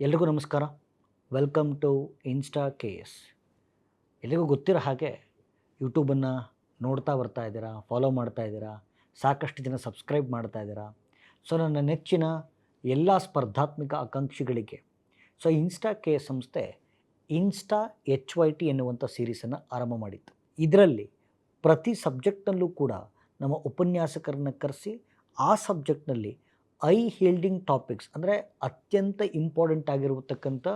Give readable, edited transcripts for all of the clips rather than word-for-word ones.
ಎಲ್ರಿಗೂ ನಮಸ್ಕಾರ. Welcome to Insta K S. ಎಲ್ರಿಗೂ ಗೊತ್ತಿರೋ ಹಾಗೆ ಯೂಟ್ಯೂಬನ್ನು ನೋಡ್ತಾ ಬರ್ತಾ ಇದ್ದೀರಾ, ಫಾಲೋ ಮಾಡ್ತಾ ಇದ್ದೀರಾ, ಸಾಕಷ್ಟು ಜನ ಸಬ್ಸ್ಕ್ರೈಬ್ ಮಾಡ್ತಾ ಇದ್ದೀರಾ. ಸೊ ನನ್ನ ನೆಚ್ಚಿನ ಎಲ್ಲ ಸ್ಪರ್ಧಾತ್ಮಕ ಆಕಾಂಕ್ಷಿಗಳಿಗೆ ಇನ್ಸ್ಟಾ ಕೆ ಎಸ್ ಸಂಸ್ಥೆ ಇನ್ಸ್ಟಾ HYT ಎನ್ನುವಂಥ ಸೀರೀಸನ್ನು ಆರಂಭ ಮಾಡಿತ್ತು. ಇದರಲ್ಲಿ ಪ್ರತಿ ಸಬ್ಜೆಕ್ಟ್ನಲ್ಲೂ ಕೂಡ ನಮ್ಮ ಉಪನ್ಯಾಸಕರನ್ನು ಕರೆಸಿ ಆ ಸಬ್ಜೆಕ್ಟ್ನಲ್ಲಿ ಹೀಲ್ಡಿಂಗ್ ಟಾಪಿಕ್ಸ್ ಅಂದರೆ ಅತ್ಯಂತ ಇಂಪಾರ್ಟೆಂಟ್ ಆಗಿರತಕ್ಕಂಥ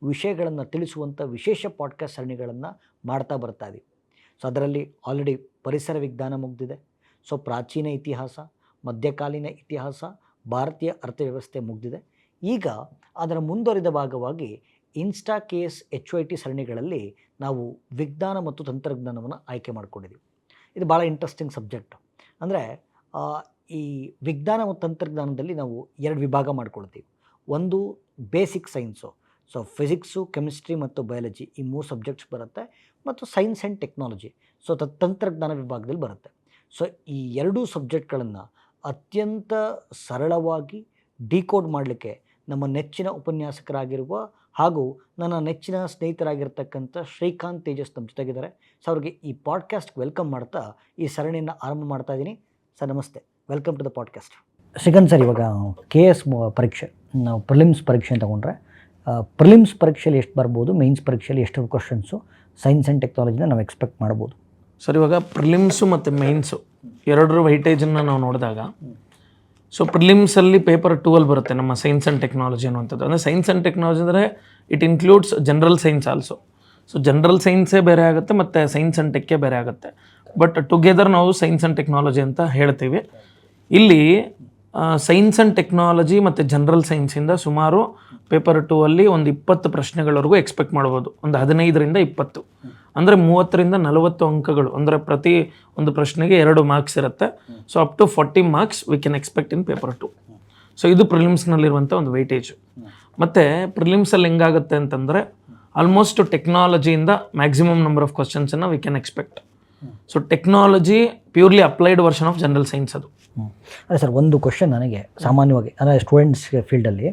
ವಿಷಯಗಳನ್ನು ತಿಳಿಸುವಂಥ ವಿಶೇಷ ಪಾಡ್ಕಾಸ್ಟ್ ಸರಣಿಗಳನ್ನು ಮಾಡ್ತಾ ಬರ್ತಾ ಇದ್ದೀವಿ. ಅದರಲ್ಲಿ ಆಲ್ರೆಡಿ ಪರಿಸರ ವಿಜ್ಞಾನ ಮುಗಿದಿದೆ. ಪ್ರಾಚೀನ ಇತಿಹಾಸ, ಮಧ್ಯಕಾಲೀನ ಇತಿಹಾಸ, ಭಾರತೀಯ ಅರ್ಥವ್ಯವಸ್ಥೆ ಮುಗಿದಿದೆ. ಈಗ ಅದರ ಮುಂದುವರಿದ ಭಾಗವಾಗಿ ಇನ್ಸ್ಟಾ ಕೆ ಎಸ್ HYT ಸರಣಿಗಳಲ್ಲಿ ನಾವು ವಿಜ್ಞಾನ ಮತ್ತು ತಂತ್ರಜ್ಞಾನವನ್ನು ಆಯ್ಕೆ ಮಾಡ್ಕೊಂಡಿದ್ದೀವಿ. ಇದು ಭಾಳ ಇಂಟ್ರೆಸ್ಟಿಂಗ್ ಸಬ್ಜೆಕ್ಟ್. ಅಂದರೆ ಈ ವಿಜ್ಞಾನ ಮತ್ತು ತಂತ್ರಜ್ಞಾನದಲ್ಲಿ ನಾವು ಎರಡು ವಿಭಾಗ ಮಾಡ್ಕೊಳ್ತೀವಿ. ಒಂದು ಬೇಸಿಕ್ ಸೈನ್ಸು, ಫಿಸಿಕ್ಸು, ಕೆಮಿಸ್ಟ್ರಿ ಮತ್ತು ಬಯಾಲಜಿ, ಈ 3 ಸಬ್ಜೆಕ್ಟ್ಸ್ ಬರುತ್ತೆ. ಮತ್ತು ಸೈನ್ಸ್ ಆ್ಯಂಡ್ ಟೆಕ್ನಾಲಜಿ, ತಂತ್ರಜ್ಞಾನ ವಿಭಾಗದಲ್ಲಿ ಬರುತ್ತೆ. ಈ ಎರಡೂ ಸಬ್ಜೆಕ್ಟ್ಗಳನ್ನು ಅತ್ಯಂತ ಸರಳವಾಗಿ ಡಿಕೋಡ್ ಮಾಡಲಿಕ್ಕೆ ನಮ್ಮ ನೆಚ್ಚಿನ ಉಪನ್ಯಾಸಕರಾಗಿರುವ ಹಾಗೂ ನನ್ನ ನೆಚ್ಚಿನ ಸ್ನೇಹಿತರಾಗಿರ್ತಕ್ಕಂಥ ಶ್ರೀಕಾಂತ್ ತೇಜಸ್ ನಮ್ಮ ಜೊತೆಗಿದ್ದಾರೆ. ಅವ್ರಿಗೆ ಈ ಪಾಡ್ಕಾಸ್ಟ್ಗೆ ವೆಲ್ಕಮ್ ಮಾಡ್ತಾ ಈ ಸರಣಿಯನ್ನು ಆರಂಭ ಮಾಡ್ತಾ ಇದ್ದೀನಿ. ಸರ್ ನಮಸ್ತೆ, welcome to the podcast. Srikanth sir, ಇವಾಗ KS ಪರೀಕ್ಷೆ, ನಾವು ಪ್ರಿಲಿಮ್ಸ್ ಪರೀಕ್ಷೆ ತಗೊಂಡ್ರೆ ಪ್ರಿಲಿಮ್ಸ್ ಪರೀಕ್ಷೆಯಲ್ಲಿ ಎಷ್ಟು ಬರ್ಬೋದು, ಮೇನ್ಸ್ ಪರೀಕ್ಷೆಯಲ್ಲಿ ಎಷ್ಟು ಕ್ವಶನ್ಸು ಸೈನ್ಸ್ ಆ್ಯಂಡ್ ಟೆಕ್ನಾಲಜಿನ ನಾವು ಎಕ್ಸ್ಪೆಕ್ಟ್ ಮಾಡ್ಬೋದು? ಸರ್, ಇವಾಗ ಪ್ರಿಲಿಮ್ಸು ಮತ್ತು ಮೇನ್ಸು ಎರಡರ ವೈಟೇಜನ್ನು ನಾವು ನೋಡಿದಾಗ ಪ್ರಿಲಿಮ್ಸಲ್ಲಿ ಪೇಪರ್ 2 ಬರುತ್ತೆ ನಮ್ಮ ಸೈನ್ಸ್ ಆ್ಯಂಡ್ ಟೆಕ್ನಾಲಜಿ ಅನ್ನುವಂಥದ್ದು. ಅಂದರೆ ಸೈನ್ಸ್ ಆ್ಯಂಡ್ ಟೆಕ್ನಾಲಜಿ ಅಂದರೆ it includes general science also. General ಸೈನ್ಸೇ ಬೇರೆ ಆಗುತ್ತೆ ಮತ್ತು ಸೈನ್ಸ್ ಆ್ಯಂಡ್ ಟೆಕ್ಕೇ ಬೇರೆ ಆಗುತ್ತೆ. ಬಟ್ ಟುಗೆದರ್ ನಾವು ಸೈನ್ಸ್ ಆ್ಯಂಡ್ ಟೆಕ್ನಾಲಜಿ ಅಂತ ಹೇಳ್ತೀವಿ. ಇಲ್ಲಿ ಸೈನ್ಸ್ ಆ್ಯಂಡ್ ಟೆಕ್ನಾಲಜಿ ಮತ್ತು ಜನರಲ್ ಸೈನ್ಸಿಂದ ಸುಮಾರು ಪೇಪರ್ 2 ಅಲ್ಲಿ ಒಂದು 20 ಪ್ರಶ್ನೆಗಳವರೆಗೂ ಎಕ್ಸ್ಪೆಕ್ಟ್ ಮಾಡ್ಬೋದು. ಒಂದು 15ರಿಂದ 20, ಅಂದರೆ 30ರಿಂದ 40 ಅಂಕಗಳು. ಅಂದರೆ ಪ್ರತಿ ಒಂದು ಪ್ರಶ್ನೆಗೆ 2 ಮಾರ್ಕ್ಸ್ ಇರುತ್ತೆ. Up to 40 marks we can expect in paper 2. ಇದು ಪ್ರಿಲಿಮ್ಸ್ನಲ್ಲಿರುವಂಥ ಒಂದು ವೆಯ್ಟೇಜ್. ಮತ್ತು ಪ್ರಿಲಿಮ್ಸಲ್ಲಿ ಹೆಂಗಾಗುತ್ತೆ ಅಂತಂದರೆ ಆಲ್ಮೋಸ್ಟ್ ಟೆಕ್ನಾಲಜಿಯಿಂದ ಮ್ಯಾಕ್ಸಿಮಮ್ ನಂಬರ್ ಆಫ್ ಕ್ವಶನ್ಸನ್ನು we can expect. Technology purely applied version of general science ಅದು. ಅದೇ ಸರ್, ಒಂದು ಕ್ವಶನ್ ನನಗೆ ಸಾಮಾನ್ಯವಾಗಿ ಅಂದರೆ ಸ್ಟೂಡೆಂಟ್ಸ್ ಫೀಲ್ಡಲ್ಲಿ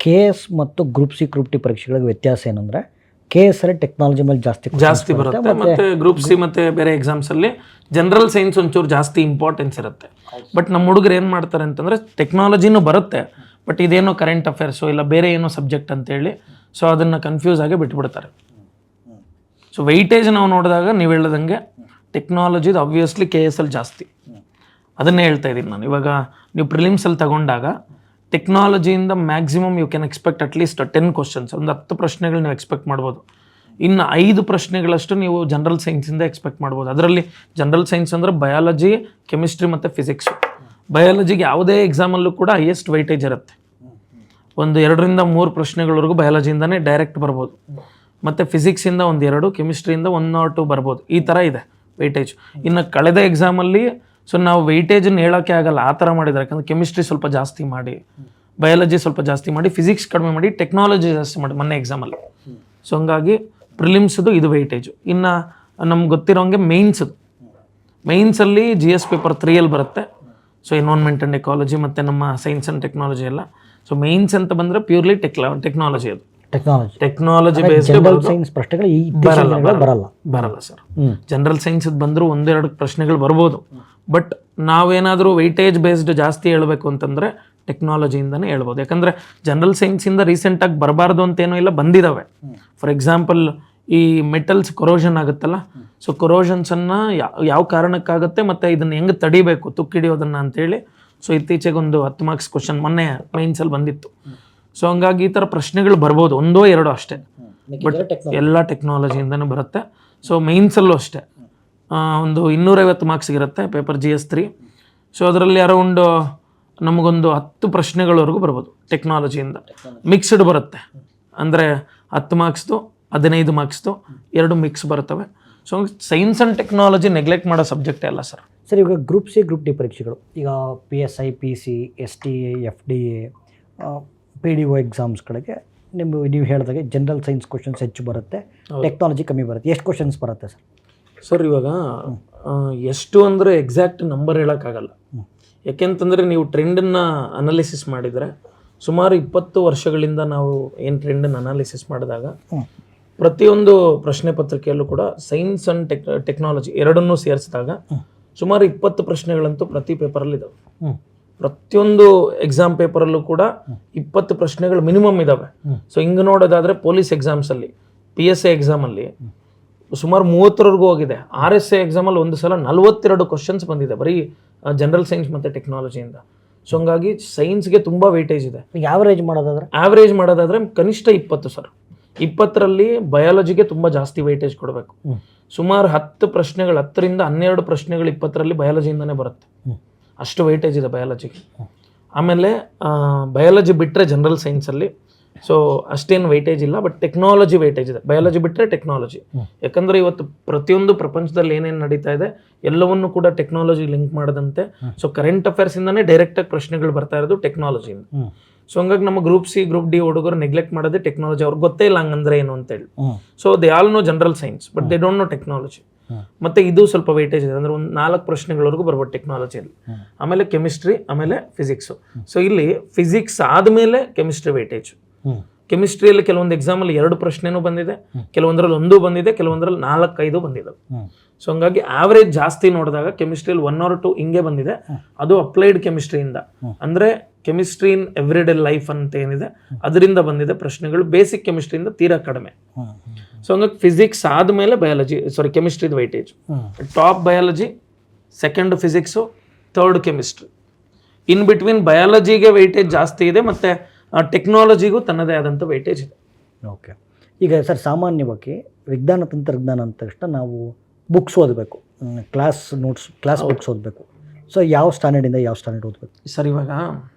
KS ಮತ್ತು ಗ್ರೂಪ್ C ಗ್ರೂಪ್ T ಪರೀಕ್ಷೆಗಳಿಗೆ ವ್ಯತ್ಯಾಸ ಏನಂದರೆ KS ಅಲ್ಲಿ ಟೆಕ್ನಾಲಜಿ ಮೇಲೆ ಜಾಸ್ತಿ ಬರುತ್ತೆ, ಮತ್ತು ಗ್ರೂಪ್ C ಮತ್ತು ಬೇರೆ ಎಕ್ಸಾಮ್ಸಲ್ಲಿ ಜನರಲ್ ಸೈನ್ಸ್ ಒಂಚೂರು ಜಾಸ್ತಿ ಇಂಪಾರ್ಟೆನ್ಸ್ ಇರುತ್ತೆ. ಬಟ್ ನಮ್ಮ ಹುಡುಗರು ಏನು ಮಾಡ್ತಾರೆ ಅಂತಂದರೆ ಟೆಕ್ನಾಲಜಿನೂ ಬರುತ್ತೆ, ಬಟ್ ಇದೇನೋ ಕರೆಂಟ್ ಅಫೇರ್ಸು ಇಲ್ಲ ಬೇರೆ ಏನೋ ಸಬ್ಜೆಕ್ಟ್ ಅಂತೇಳಿ ಅದನ್ನು ಕನ್ಫ್ಯೂಸ್ ಆಗಿ ಬಿಟ್ಬಿಡ್ತಾರೆ. ವೆಯ್ಟೇಜ್ ನಾವು ನೋಡಿದಾಗ ನೀವು ಹೇಳ್ದಂಗೆ ಟೆಕ್ನಾಲಜಿದು ಆಬ್ವಿಯಸ್ಲಿ KS ಅಲ್ಲಿ ಜಾಸ್ತಿ. ಅದನ್ನೇ ಹೇಳ್ತಾ ಇದ್ದೀನಿ ನಾನು. ಇವಾಗ ನೀವು ಪ್ರಿಲಿಮ್ಸಲ್ಲಿ ತಗೊಂಡಾಗ ಟೆಕ್ನಾಲಜಿಯಿಂದ maximum you can expect at least 10 questions, ಒಂದು 10 ಪ್ರಶ್ನೆಗಳು ನೀವು ಎಕ್ಸ್ಪೆಕ್ಟ್ ಮಾಡ್ಬೋದು. ಇನ್ನು 5 ಪ್ರಶ್ನೆಗಳಷ್ಟು ನೀವು ಜನರಲ್ ಸೈನ್ಸಿಂದ ಎಕ್ಸ್ಪೆಕ್ಟ್ ಮಾಡ್ಬೋದು. ಅದರಲ್ಲಿ ಜನರಲ್ ಸೈನ್ಸ್ ಅಂದರೆ ಬಯಾಲಜಿ, ಕೆಮಿಸ್ಟ್ರಿ ಮತ್ತು ಫಿಸಿಕ್ಸು. ಬಯಾಲಜಿಗೆ ಯಾವುದೇ ಎಕ್ಸಾಮಲ್ಲೂ ಕೂಡ ಹೈಯೆಸ್ಟ್ ವೆಯ್ಟೇಜ್ ಇರುತ್ತೆ. ಒಂದು 2ರಿಂದ 3 ಪ್ರಶ್ನೆಗಳವರೆಗೂ ಬಯಾಲಜಿಯಿಂದನೇ ಡೈರೆಕ್ಟ್ ಬರ್ಬೋದು. ಮತ್ತು ಫಿಸಿಕ್ಸಿಂದ 1-2, ಕೆಮಿಸ್ಟ್ರಿಯಿಂದ 1 or 2 ಬರ್ಬೋದು. ಈ ಥರ ಇದೆ ವೆಯ್ಟೇಜ್. ಇನ್ನು ಕಳೆದ ಎಕ್ಸಾಮಲ್ಲಿ ನಾವು ವೆಯ್ಟೇಜನ್ನು ಹೇಳೋಕ್ಕೆ ಆಗಲ್ಲ ಆ ಥರ ಮಾಡಿದ್ದಾರೆ. ಯಾಕಂದರೆ ಕೆಮಿಸ್ಟ್ರಿ ಸ್ವಲ್ಪ ಜಾಸ್ತಿ ಮಾಡಿ, ಬಯಾಲಜಿ ಸ್ವಲ್ಪ ಜಾಸ್ತಿ ಮಾಡಿ, ಫಿಸಿಕ್ಸ್ ಕಡಿಮೆ ಮಾಡಿ, ಟೆಕ್ನಾಲಜಿ ಜಾಸ್ತಿ ಮಾಡಿ ಮೊನ್ನೆ ಎಕ್ಸಾಮಲ್ಲಿ. ಹಂಗಾಗಿ ಪ್ರಿಲಿಮ್ಸದು ಇದು ವೆಯ್ಟೇಜು. ಇನ್ನು ನಮ್ಗೆ ಗೊತ್ತಿರೋಂಗೆ ಮೇನ್ಸಲ್ಲಿ GS ಪೇಪರ್ 3 ಬರುತ್ತೆ. ಎನ್ವೈರ್ನ್ಮೆಂಟ್ ಆ್ಯಂಡ್ ಎಕಾಲಜಿ ಮತ್ತು ನಮ್ಮ ಸೈನ್ಸ್ ಆ್ಯಂಡ್ ಟೆಕ್ನಾಲಜಿ ಎಲ್ಲ. ಮೇನ್ಸ್ ಅಂತ ಬಂದರೆ ಪ್ಯೂರ್ಲಿ ಟೆಕ್ನಾಲಜಿ ಅದು. ಟೆಕ್ನಾಲಜಿ ಬೇಸ್ಡ್ ಸೈನ್ಸ್ ಪ್ರಶ್ನೆಗಳು ಬರಲ್ಲ ಸರ್. ಜನರಲ್ ಸೈನ್ಸ್ ಬಂದರೂ 1-2 ಪ್ರಶ್ನೆಗಳು ಬರ್ಬೋದು. ಬಟ್ ನಾವೇನಾದರೂ ವೆಯ್ಟೇಜ್ ಬೇಸ್ಡ್ ಜಾಸ್ತಿ ಹೇಳ್ಬೇಕು ಅಂತಂದರೆ ಟೆಕ್ನಾಲಜಿಯಿಂದನೇ ಹೇಳ್ಬೋದು. ಯಾಕಂದರೆ ಜನರಲ್ ಸೈನ್ಸಿಂದ ರೀಸೆಂಟಾಗಿ ಬರಬಾರ್ದು ಅಂತೇನೂ ಇಲ್ಲ, ಬಂದಿದ್ದಾವೆ. ಫಾರ್ ಎಕ್ಸಾಂಪಲ್ ಈ ಮೆಟಲ್ಸ್ ಕೊರೋಷನ್ ಆಗುತ್ತಲ್ಲ, ಕೊರೋಷನ್ಸನ್ನು ಯಾವ ಕಾರಣಕ್ಕಾಗುತ್ತೆ ಮತ್ತು ಇದನ್ನು ಹೆಂಗೆ ತಡಿಬೇಕು ತುಕ್ಕಿಡಿಯೋದನ್ನು ಅಂತೇಳಿ ಇತ್ತೀಚೆಗೆ ಒಂದು 10 ಮಾರ್ಕ್ಸ್ ಕ್ವಶನ್ ಮೊನ್ನೆ ಮೈನ್ಸಲ್ಲಿ ಬಂದಿತ್ತು. ಹಂಗಾಗಿ ಈ ಥರ ಪ್ರಶ್ನೆಗಳು ಬರ್ಬೋದು, 1-2 ಅಷ್ಟೇ. ಬಟ್ ಎಲ್ಲ ಟೆಕ್ನಾಲಜಿಯಿಂದನೂ ಬರುತ್ತೆ. ಮೇನ್ಸಲ್ಲೂ ಅಷ್ಟೇ ಒಂದು 250 ಮಾರ್ಕ್ಸ್ಗೆ ಇರುತ್ತೆ ಪೇಪರ್ GS 3. ಅದರಲ್ಲಿ ಅರೌಂಡ್ ನಮಗೊಂದು 10 ಪ್ರಶ್ನೆಗಳವರೆಗೂ ಬರ್ಬೋದು ಟೆಕ್ನಾಲಜಿಯಿಂದ. ಮಿಕ್ಸ್ಡ್ ಬರುತ್ತೆ, ಅಂದರೆ 10 ಮಾರ್ಕ್ಸ್ದು 15 ಮಾರ್ಕ್ಸ್ದು 2 ಮಿಕ್ಸ್ ಬರ್ತವೆ. ಸೈನ್ಸ್ ಆ್ಯಂಡ್ ಟೆಕ್ನಾಲಜಿ ನೆಗ್ಲೆಕ್ಟ್ ಮಾಡೋ ಸಬ್ಜೆಕ್ಟೇ ಅಲ್ಲ ಸರ್. ಇವಾಗ ಗ್ರೂಪ್ C ಗ್ರೂಪ್ T ಪರೀಕ್ಷೆಗಳು, ಈಗ PSI, PC, STA, FDA, PDO ಎಕ್ಸಾಮ್ಸ್ಗಳಿಗೆ ನೀವು ಹೇಳಿದಾಗೆ ಜನರಲ್ ಸೈನ್ಸ್ ಕ್ವಶನ್ಸ್ ಹೆಚ್ಚು ಬರುತ್ತೆ, ಟೆಕ್ನಾಲಜಿ ಕಮ್ಮಿ ಬರುತ್ತೆ. ಎಷ್ಟು ಕ್ವಶನ್ಸ್ ಬರುತ್ತೆ ಸರ್? ಇವಾಗ ಎಷ್ಟು ಅಂದರೆ ಎಕ್ಸಾಕ್ಟ್ ನಂಬರ್ ಹೇಳೋಕ್ಕಾಗಲ್ಲ. ಯಾಕೆಂತಂದರೆ ನೀವು ಟ್ರೆಂಡನ್ನು ಅನಾಲಿಸಿಸ್ ಮಾಡಿದರೆ ಸುಮಾರು 20 ವರ್ಷಗಳಿಂದ ನಾವು ಏನು ಟ್ರೆಂಡನ್ನು ಅನಾಲಿಸಿಸ್ ಮಾಡಿದಾಗ ಪ್ರತಿಯೊಂದು ಪ್ರಶ್ನೆ ಪತ್ರಿಕೆಯಲ್ಲೂ ಕೂಡ ಸೈನ್ಸ್ ಅಂಡ್ ಟೆಕ್ನಾಲಜಿ ಎರಡನ್ನೂ ಸೇರಿಸಿದಾಗ ಸುಮಾರು 20 ಪ್ರಶ್ನೆಗಳಂತೂ ಪ್ರತಿ ಪೇಪರಲ್ಲಿ ಇದಾವೆ. ಪ್ರತಿಯೊಂದು ಎಕ್ಸಾಮ್ ಪೇಪರಲ್ಲೂ ಕೂಡ 20 ಪ್ರಶ್ನೆಗಳು ಮಿನಿಮಮ್ ಇದಾವೆ. ಸೊ ಹಿಂಗೆ ನೋಡೋದಾದ್ರೆ ಪೊಲೀಸ್ ಎಕ್ಸಾಮ್ಸಲ್ಲಿ PSI ಎಕ್ಸಾಮಲ್ಲಿ ಸುಮಾರು 30ವರೆಗೂ ಹೋಗಿದೆ. RSI ಎಕ್ಸಾಮಲ್ಲಿ ಒಂದು ಸಲ 42 ಕ್ವಶನ್ಸ್ ಬಂದಿದೆ ಬರೀ ಜನರಲ್ ಸೈನ್ಸ್ ಮತ್ತು ಟೆಕ್ನಾಲಜಿಯಿಂದ. ಸೊ ಹಂಗಾಗಿ ಸೈನ್ಸ್ಗೆ ತುಂಬ ವೆಯ್ಟೇಜ್ ಇದೆ. ಆವರೇಜ್ ಮಾಡೋದಾದ್ರೆ ಕನಿಷ್ಠ 20 ಸರ್. 20ರಲ್ಲಿ ಬಯಾಲಜಿಗೆ ತುಂಬ ಜಾಸ್ತಿ ವೆಯ್ಟೇಜ್ ಕೊಡಬೇಕು. ಸುಮಾರು 10 ಪ್ರಶ್ನೆಗಳು 10ರಿಂದ 12 ಪ್ರಶ್ನೆಗಳು 20ರಲ್ಲಿ ಬಯಾಲಜಿಯಿಂದನೇ ಬರುತ್ತೆ. ಅಷ್ಟು ವೆಯ್ಟೇಜ್ ಇದೆ ಬಯಾಲಜಿಗೆ. ಆಮೇಲೆ ಬಯಾಲಜಿ ಬಿಟ್ಟರೆ ಜನರಲ್ ಸೈನ್ಸಲ್ಲಿ ಸೊ ಅಷ್ಟೇನು ವೆಯ್ಟೇಜ್ ಇಲ್ಲ, ಬಟ್ ಟೆಕ್ನಾಲಜಿ ವೆಯ್ಟೇಜ್ ಇದೆ. ಬಯಾಲಜಿ ಬಿಟ್ಟರೆ ಟೆಕ್ನಾಲಜಿ. ಯಾಕಂದರೆ ಇವತ್ತು ಪ್ರತಿಯೊಂದು ಪ್ರಪಂಚದಲ್ಲಿ ಏನೇನು ನಡೀತಾ ಇದೆ ಎಲ್ಲವನ್ನೂ ಕೂಡ ಟೆಕ್ನಾಲಜಿ ಲಿಂಕ್ ಮಾಡದಂತೆ. ಸೊ ಕರೆಂಟ್ ಅಫೇರ್ಸಿಂದನೇ ಡೈರೆಕ್ಟಾಗಿ ಪ್ರಶ್ನೆಗಳು ಬರ್ತಾ ಇರೋದು ಟೆಕ್ನಾಲಜಿಯಿಂದ. ಸೊ ಹಂಗಾಗಿ ನಮ್ಮ ಗ್ರೂಪ್ ಸಿ ಗ್ರೂಪ್ ಡಿ ಹುಡುಗರು ನೆಗ್ಲೆಕ್ಟ್ ಮಾಡೋದೇ ಟೆಕ್ನಾಲಜಿ. ಅವ್ರಿಗೆ ಗೊತ್ತೇ ಇಲ್ಲ ಹಂಗಂದ್ರೆ ಏನು ಅಂತೇಳಿ. So they all know general science but they don't know technology. ಮತ್ತೆ ಇದು ಸ್ವಲ್ಪ ವೆಯ್ಟೇಜ್ ಇದೆ, ಅಂದ್ರೆ ಒಂದು 4 ಪ್ರಶ್ನೆಗಳವರೆಗೂ ಬರ್ಬೋದು ಟೆಕ್ನಾಲಜಿಯಲ್ಲಿ. ಆಮೇಲೆ ಕೆಮಿಸ್ಟ್ರಿ, ಆಮೇಲೆ ಫಿಸಿಕ್ಸು. ಸೊ ಇಲ್ಲಿ ಫಿಸಿಕ್ಸ್ ಆದಮೇಲೆ ಕೆಮಿಸ್ಟ್ರಿ ವೆಯ್ಟೇಜ್. ಕೆಮಿಸ್ಟ್ರಿಯಲ್ಲಿ ಕೆಲವೊಂದು ಎಕ್ಸಾಮಲ್ಲಿ 2 ಪ್ರಶ್ನೆನೂ ಬಂದಿದೆ, ಕೆಲವೊಂದರಲ್ಲಿ 1 ಬಂದಿದೆ, ಕೆಲವೊಂದರಲ್ಲಿ 4-5 ಬಂದಿದ್ದಾವೆ. ಸೊ ಹಂಗಾಗಿ ಆವರೇಜ್ ಜಾಸ್ತಿ ನೋಡಿದಾಗ ಕೆಮಿಸ್ಟ್ರಿಯಲ್ಲಿ 1 or 2 ಹಿಂಗೆ ಬಂದಿದೆ. ಅದು ಅಪ್ಲೈಡ್ ಕೆಮಿಸ್ಟ್ರಿಯಿಂದ, ಅಂದ್ರೆ chemistry in every day life ಅಂತ ಏನಿದೆ ಅದರಿಂದ ಬಂದಿದೆ ಪ್ರಶ್ನೆಗಳು. ಬೇಸಿಕ್ ಕೆಮಿಸ್ಟ್ರಿಯಿಂದ ತೀರಾ ಕಡಿಮೆ. ಸೊ ಹಂಗಾಗಿ ಫಿಸಿಕ್ಸ್ ಆದಮೇಲೆ ಕೆಮಿಸ್ಟ್ರಿದು weightage. Top biology, second physics, third chemistry. In between ಬಯಾಲಜಿಗೆ ವೈಟೇಜ್ ಜಾಸ್ತಿ ಇದೆ, ಮತ್ತು ಟೆಕ್ನಾಲಜಿಗೂ ತನ್ನದೇ ಆದಂಥ ವೈಟೇಜ್ ಇದೆ. ಓಕೆ. ಈಗ ಸರ್ ಸಾಮಾನ್ಯವಾಗಿ ವಿಜ್ಞಾನ ತಂತ್ರಜ್ಞಾನ ಅಂದ ತಕ್ಷಣ ನಾವು ಬುಕ್ಸ್ ಓದಬೇಕು, ಕ್ಲಾಸ್ ಬುಕ್ಸ್ ಓದಬೇಕು. ಸೊ ಯಾವ ಸ್ಟ್ಯಾಂಡರ್ಡಿಂದ ಯಾವ ಸ್ಟ್ಯಾಂಡರ್ಡ್ ಓದಬೇಕು ಸರ್? ಇವಾಗ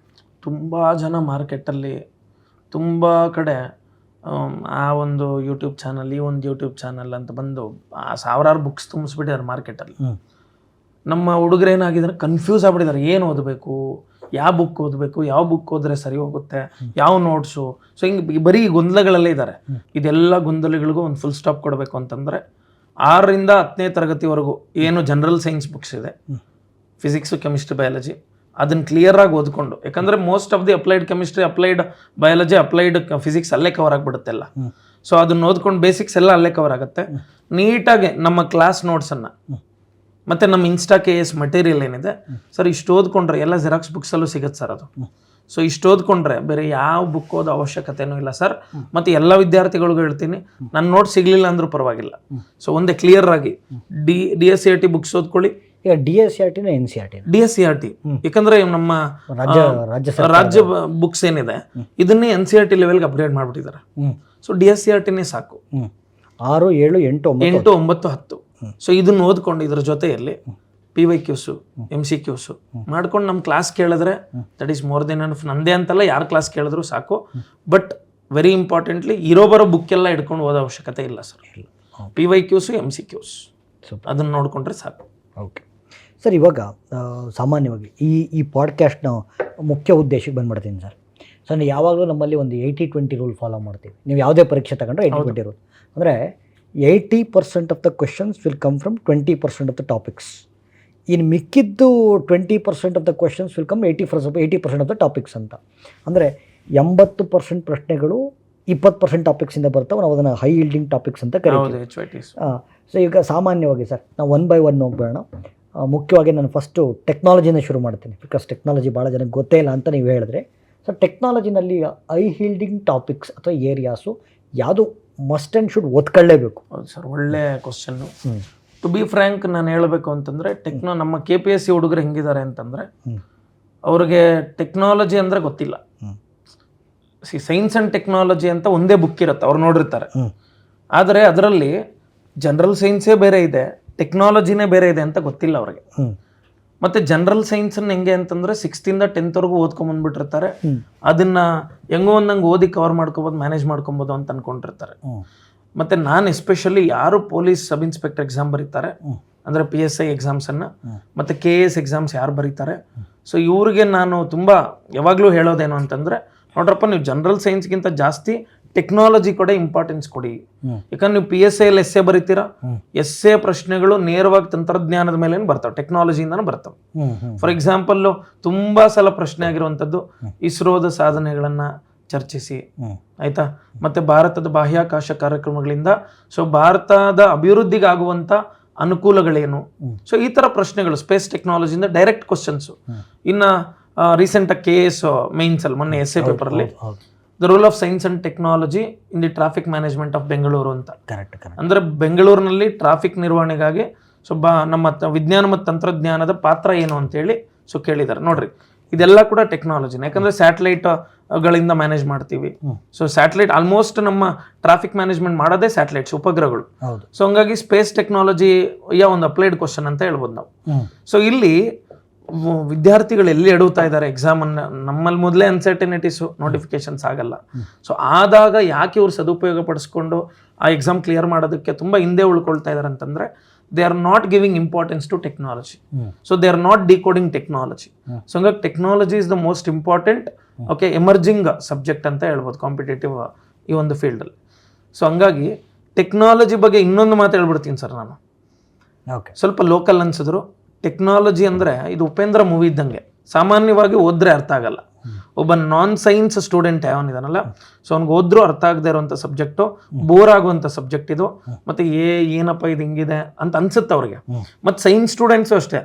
ತುಂಬ ಜನ ಮಾರ್ಕೆಟಲ್ಲಿ ತುಂಬ ಕಡೆ ಆ ಒಂದು ಯೂಟ್ಯೂಬ್ ಚಾನಲ್, ಈ ಒಂದು ಯೂಟ್ಯೂಬ್ ಚಾನಲ್ ಅಂತ ಬಂದು ಸಾವಿರಾರು ಬುಕ್ಸ್ ತುಂಬಿಸ್ಬಿಟ್ಟಿದ್ದಾರೆ ಮಾರ್ಕೆಟಲ್ಲಿ. ನಮ್ಮ ಹುಡುಗರು ಏನಾಗಿದ್ದಾರೆ, ಕನ್ಫ್ಯೂಸ್ ಆಗ್ಬಿಟ್ಟಿದ್ದಾರೆ. ಏನು ಓದಬೇಕು, ಯಾವ ಬುಕ್ ಓದಬೇಕು, ಯಾವ ಬುಕ್ ಓದಿದ್ರೆ ಸರಿ ಹೋಗುತ್ತೆ, ಯಾವ ನೋಟ್ಸು. ಸೊ ಹಿಂಗೆ ಬರೀ ಗೊಂದಲಗಳಲ್ಲೇ ಇದ್ದಾರೆ. ಇದೆಲ್ಲ ಗೊಂದಲಗಳಿಗೂ ಒಂದು ಫುಲ್ ಸ್ಟಾಪ್ ಕೊಡಬೇಕು ಅಂತಂದರೆ 6ರಿಂದ 10ನೇ ತರಗತಿವರೆಗೂ ಏನು ಜನರಲ್ ಸೈನ್ಸ್ ಬುಕ್ಸ್ ಇದೆ, ಫಿಸಿಕ್ಸು, ಕೆಮಿಸ್ಟ್ರಿ, ಬಯಾಲಜಿ, ಅದನ್ನು ಕ್ಲಿಯರಾಗಿ ಓದ್ಕೊಂಡು, ಯಾಕಂದರೆ most of the applied chemistry, applied biology, applied physics ಅಲ್ಲೇ ಕವರ್ ಆಗಿಬಿಡುತ್ತೆಲ್ಲ. ಸೊ ಅದನ್ನ ಓದ್ಕೊಂಡು ಬೇಸಿಕ್ಸ್ ಎಲ್ಲ ಅಲ್ಲೇ ಕವರ್ ಆಗುತ್ತೆ. ನೀಟಾಗಿ ನಮ್ಮ ಕ್ಲಾಸ್ ನೋಟ್ಸನ್ನು ಮತ್ತು ನಮ್ಮ ಇನ್ಸ್ಟಾ KS ಮಟೀರಿಯಲ್ ಏನಿದೆ ಸರ್, ಇಷ್ಟು ಓದ್ಕೊಂಡ್ರೆ ಎಲ್ಲ ಜೆರಾಕ್ಸ್ ಬುಕ್ಸಲ್ಲೂ ಸಿಗುತ್ತೆ ಸರ್ ಅದು. ಸೊ ಇಷ್ಟು ಓದ್ಕೊಂಡ್ರೆ ಬೇರೆ ಯಾವ ಬುಕ್ ಓದೋ ಅವಶ್ಯಕತೆನೂ ಇಲ್ಲ ಸರ್. ಮತ್ತು ಎಲ್ಲ ವಿದ್ಯಾರ್ಥಿಗಳಿಗೂ ಹೇಳ್ತೀನಿ, ನನ್ನ ನೋಟ್ ಸಿಗಲಿಲ್ಲ ಅಂದರೂ ಪರವಾಗಿಲ್ಲ. ಸೊ ಒಂದೇ ಕ್ಲಿಯರ್ ಆಗಿ DSCRT ಬುಕ್ಸ್ ಓದ್ಕೊಳ್ಳಿ. ಈಗ DSCRT DSCRT ಯಾಕಂದ್ರೆ ನಮ್ಮ ರಾಜ್ಯ ಬುಕ್ಸ್ ಏನಿದೆ ಇದನ್ನೇ NCERT ಲೆವೆಲ್ಗೆ ಅಪ್ಡೇಟ್ ಮಾಡಿಬಿಟ್ಟಿದ್ದಾರೆ. ಸೊ DSCRTನೇ ಸಾಕು. 6, 7, 8, 9, 10. ಸೊ ಇದನ್ನ ಓದ್ಕೊಂಡು ಇದ್ರ ಜೊತೆಯಲ್ಲಿ PYQs, MCQs ಮಾಡ್ಕೊಂಡು ನಮ್ಮ ಕ್ಲಾಸ್ ಕೇಳಿದ್ರೆ that is more than enough. ನಂದೇ ಅಂತಲ್ಲ, ಯಾರು ಕ್ಲಾಸ್ ಕೇಳಿದ್ರು ಸಾಕು. ಬಟ್ ವೆರಿ ಇಂಪಾರ್ಟೆಂಟ್ಲಿ ಬರೋ ಬುಕ್ ಎಲ್ಲ ಹಿಡ್ಕೊಂಡು ಓದೋ ಅವಶ್ಯಕತೆ ಇಲ್ಲ ಸರ್. PYQs, MCQs ಅದನ್ನು ನೋಡಿಕೊಂಡ್ರೆ ಸಾಕು. ಓಕೆ ಸರ್, ಇವಾಗ ಸಾಮಾನ್ಯವಾಗಿ ಈ ಪಾಡ್ಕ್ಯಾಸ್ಟ್ನ ಮುಖ್ಯ ಉದ್ದೇಶಕ್ಕೆ ಬಂದ್ಬಿಡ್ತೀನಿ ಸರ್. ಸೊ ಯಾವಾಗಲೂ ನಮ್ಮಲ್ಲಿ ಒಂದು 80-20 ರೂಲ್ ಫಾಲೋ ಮಾಡ್ತೀವಿ. ನೀವು ಯಾವುದೇ ಪರೀಕ್ಷೆ ತಗೊಂಡ್ರೆ 80-20 ರೂಲ್, ಅಂದರೆ 80% of the questions will come from 20% of the topics. ಇನ್ನು ಮಿಕ್ಕಿದ್ದು 20% of the questions will come 80% of the topics ಅಂತ. ಅಂದರೆ 80% ಪ್ರಶ್ನೆಗಳು 20% ಟಾಪಿಕ್ಸಿಂದ ಬರ್ತಾವೆ. ನಾವು ಅದನ್ನು ಹೈ ಈಲ್ಡಿಂಗ್ ಟಾಪಿಕ್ಸ್ ಅಂತ ಕರಿತೀವಿ. ಸೊ ಈಗ ಸಾಮಾನ್ಯವಾಗಿ ಸರ್ ನಾವು 1 by 1 ಹೋಗ್ಬೇಡ. ಮುಖ್ಯವಾಗಿ ನಾನು ಫಸ್ಟು ಟೆಕ್ನಾಲಜಿನ ಶುರು ಮಾಡ್ತೀನಿ, ಬಿಕಾಸ್ ಟೆಕ್ನಾಲಜಿ ಭಾಳ ಜನಕ್ಕೆ ಗೊತ್ತೇ ಇಲ್ಲ ಅಂತ ನೀವು ಹೇಳಿದ್ರೆ. ಸೊ ಟೆಕ್ನಾಲಜಿನಲ್ಲಿ ಹೈ ಈಲ್ಡಿಂಗ್ ಟಾಪಿಕ್ಸ್ ಅಥವಾ ಏರಿಯಾಸು ಯಾವುದು ಮಸ್ಟ್ ಆ್ಯಂಡ್ ಶುಡ್ ಓದ್ಕೊಳ್ಳೇಬೇಕು? ಹೌದು ಸರ್, ಒಳ್ಳೆ ಕ್ವಶನ್ನು. ಟು ಬಿ ಫ್ರ್ಯಾಂಕ್ ನಾನು ಹೇಳಬೇಕು ಅಂತಂದರೆ ನಮ್ಮ KPSC ಹುಡುಗರು ಹೆಂಗಿದ್ದಾರೆ ಅಂತಂದರೆ, ಅವ್ರಿಗೆ ಟೆಕ್ನಾಲಜಿ ಅಂದರೆ ಗೊತ್ತಿಲ್ಲ. ಸೈನ್ಸ್ ಆ್ಯಂಡ್ ಟೆಕ್ನಾಲಜಿ ಅಂತ ಒಂದೇ ಬುಕ್ ಇರುತ್ತೆ, ಅವ್ರು ನೋಡಿರ್ತಾರೆ. ಆದರೆ ಅದರಲ್ಲಿ ಜನರಲ್ ಸೈನ್ಸೇ ಬೇರೆ ಇದೆ, ಟೆಕ್ನಾಲಜಿನೇ ಬೇರೆ ಇದೆ ಅಂತ ಗೊತ್ತಿಲ್ಲ ಅವ್ರಿಗೆ. ಮತ್ತು ಜನರಲ್ ಸೈನ್ಸನ್ನು ಹೆಂಗೆ ಅಂತಂದರೆ 6th ಇಂದ 10th ವರೆಗೂ ಓದ್ಕೊಂಬಂದ್ಬಿಟ್ಟಿರ್ತಾರೆ. ಅದನ್ನು ಹೆಂಗೋ ಒಂದಂಗೆ ಓದಿ ಕವರ್ ಮಾಡ್ಕೊಬೋದು, ಮ್ಯಾನೇಜ್ ಮಾಡ್ಕೊಬೋದು ಅಂತ ಅಂದ್ಕೊಂಡಿರ್ತಾರೆ. ಮತ್ತು ನಾನು ಎಸ್ಪೆಷಲಿ ಯಾರು ಪೊಲೀಸ್ ಸಬ್ ಇನ್ಸ್ಪೆಕ್ಟರ್ ಎಕ್ಸಾಮ್ ಬರೀತಾರೆ, ಅಂದರೆ PSI ಎಕ್ಸಾಮ್ಸನ್ನು ಮತ್ತು KS ಎಕ್ಸಾಮ್ಸ್ ಯಾರು ಬರೀತಾರೆ, ಸೊ ಇವ್ರಿಗೆ ನಾನು ತುಂಬ ಯಾವಾಗಲೂ ಹೇಳೋದೇನು ಅಂತಂದರೆ, ನೋಡ್ರಪ್ಪ ನೀವು ಜನರಲ್ ಸೈನ್ಸ್ಗಿಂತ ಜಾಸ್ತಿ ಟೆಕ್ನಾಲಜಿ ಕೂಡ ಇಂಪಾರ್ಟೆನ್ಸ್ ಕೊಡಿ. ಯಾಕಂದ್ರೆ ನೀವು PSI ಅಲ್ಲಿ ಎಸ್ಸೆ ಬರೀತೀರಾ, ಎಸ್ಸೆ ಪ್ರಶ್ನೆಗಳು ನೇರವಾಗಿ ತಂತ್ರಜ್ಞಾನದ ಮೇಲೆ ಬರ್ತಾವೆ, ಟೆಕ್ನಾಲಜಿಯಿಂದಾನು ಬರ್ತವೆ. ಫಾರ್ ಎಕ್ಸಾಂಪಲ್ ತುಂಬಾ ಸಲ ಪ್ರಶ್ನೆ ಆಗಿರುವಂತದ್ದು ಇಸ್ರೋದ ಸಾಧನೆಗಳನ್ನ ಚರ್ಚಿಸಿ, ಆಯ್ತಾ, ಮತ್ತೆ ಭಾರತದ ಬಾಹ್ಯಾಕಾಶ ಕಾರ್ಯಕ್ರಮಗಳಿಂದ ಸೊ ಭಾರತದ ಅಭಿವೃದ್ಧಿಗಾಗುವಂತ ಅನುಕೂಲಗಳೇನು, ಸೊ ಈ ತರ ಪ್ರಶ್ನೆಗಳು ಸ್ಪೇಸ್ ಟೆಕ್ನಾಲಜಿಯಿಂದ ಡೈರೆಕ್ಟ್ ಕ್ವಶನ್ಸ್. ಇನ್ನ ರೀಸೆಂಟ್ KS ಮೇನ್ಸ್ ಅಲ್ಲಿ ಮೊನ್ನೆ ಎಸ್ಸೆ ಪೇಪರ್ ಅಲ್ಲಿ the role of science and technology in the traffic management of Bengaluru ಅಂತ. ಅಂದ್ರೆ ಬೆಂಗಳೂರಿನಲ್ಲಿ ಟ್ರಾಫಿಕ್ ನಿರ್ವಹಣೆಗಾಗಿ ಸೊ ನಮ್ಮ ವಿಜ್ಞಾನ ಮತ್ತು ತಂತ್ರಜ್ಞಾನದ ಪಾತ್ರ ಏನು ಅಂತೇಳಿ ಸೊ ಕೇಳಿದ್ದಾರೆ. ನೋಡ್ರಿ, ಇದೆಲ್ಲ ಕೂಡ ಟೆಕ್ನಾಲಜಿನ, ಯಾಕಂದ್ರೆ ಸ್ಯಾಟಲೈಟ್ ಗಳಿಂದ ಮ್ಯಾನೇಜ್ ಮಾಡ್ತೀವಿ. ಸೊ ಸ್ಯಾಟಲೈಟ್ ಆಲ್ಮೋಸ್ಟ್ ನಮ್ಮ ಟ್ರಾಫಿಕ್ ಮ್ಯಾನೇಜ್ಮೆಂಟ್ ಮಾಡೋದೇ ಸ್ಯಾಟಲೈಟ್ಸ್, ಉಪಗ್ರಹಗಳು. ಸೊ ಹಂಗಾಗಿ ಸ್ಪೇಸ್ ಟೆಕ್ನಾಲಜಿಯ ಒಂದು ಅಪ್ಲೈಡ್ ಕ್ವಶನ್ ಅಂತ ಹೇಳ್ಬೋದು ನಾವು. ಸೊ ಇಲ್ಲಿ ವಿದ್ಯಾರ್ಥಿಗಳು ಎಲ್ಲಿ ಎಡುತ್ತಾ ಇದ್ದಾರೆ ಎಕ್ಸಾಮ್ ಅನ್ನ, ನಮ್ಮಲ್ಲಿ ಮೊದಲೇ ಅನ್ಸರ್ಟನಿಟೀಸು, ನೋಟಿಫಿಕೇಶನ್ಸ್ ಆಗಲ್ಲ. ಸೊ ಆದಾಗ ಯಾಕೆ ಇವ್ರು ಸದುಪಯೋಗ ಪಡಿಸ್ಕೊಂಡು ಆ ಎಕ್ಸಾಮ್ ಕ್ಲಿಯರ್ ಮಾಡೋದಕ್ಕೆ ತುಂಬಾ ಹಿಂದೆ ಉಳ್ಕೊಳ್ತಾ ಇದ್ದಾರೆ ಅಂತಂದ್ರೆ they are not giving importance to technology. So they are not decoding technology. So hanga technology is the most important emerging subject ಅಂತ ಹೇಳ್ಬೋದು ಕಾಂಪಿಟೇಟಿವ್ ಈ ಒಂದು ಫೀಲ್ಡ್ ಅಲ್ಲಿ. ಸೊ ಹಂಗಾಗಿ ಟೆಕ್ನಾಲಜಿ ಬಗ್ಗೆ ಇನ್ನೊಂದು ಮಾತು ಹೇಳ್ಬಿಡ್ತೀನಿ ಸರ್ ನಾನು. ಸ್ವಲ್ಪ ಲೋಕಲ್ ಅನ್ಸಿದ್ರು, ಟೆಕ್ನಾಲಜಿ ಅಂದ್ರೆ ಇದು ಉಪೇಂದ್ರ ಮೂವಿ ಇದ್ದಂಗೆ, ಸಾಮಾನ್ಯವಾಗಿ ಓದ್ರೆ ಅರ್ಥ ಆಗಲ್ಲ. ಒಬ್ಬ ನಾನ್ ಸೈನ್ಸ್ ಸ್ಟೂಡೆಂಟ್ ಯಾವನಿದಾನಲ್ಲ, ಸೊ ಅವ್ನಿಗೆ ಓದ್ರೂ ಅರ್ಥ ಆಗದೆ ಇರುವಂತ ಸಬ್ಜೆಕ್ಟು, ಬೋರ್ ಆಗುವಂತ ಸಬ್ಜೆಕ್ಟ್ ಇದು. ಮತ್ತೆ ಏನಪ್ಪ ಇದು ಹಿಂಗಿದೆ ಅಂತ ಅನ್ಸುತ್ತೆ ಅವ್ರಿಗೆ. ಮತ್ತೆ ಸೈನ್ಸ್ ಸ್ಟೂಡೆಂಟ್ಸು ಅಷ್ಟೇ,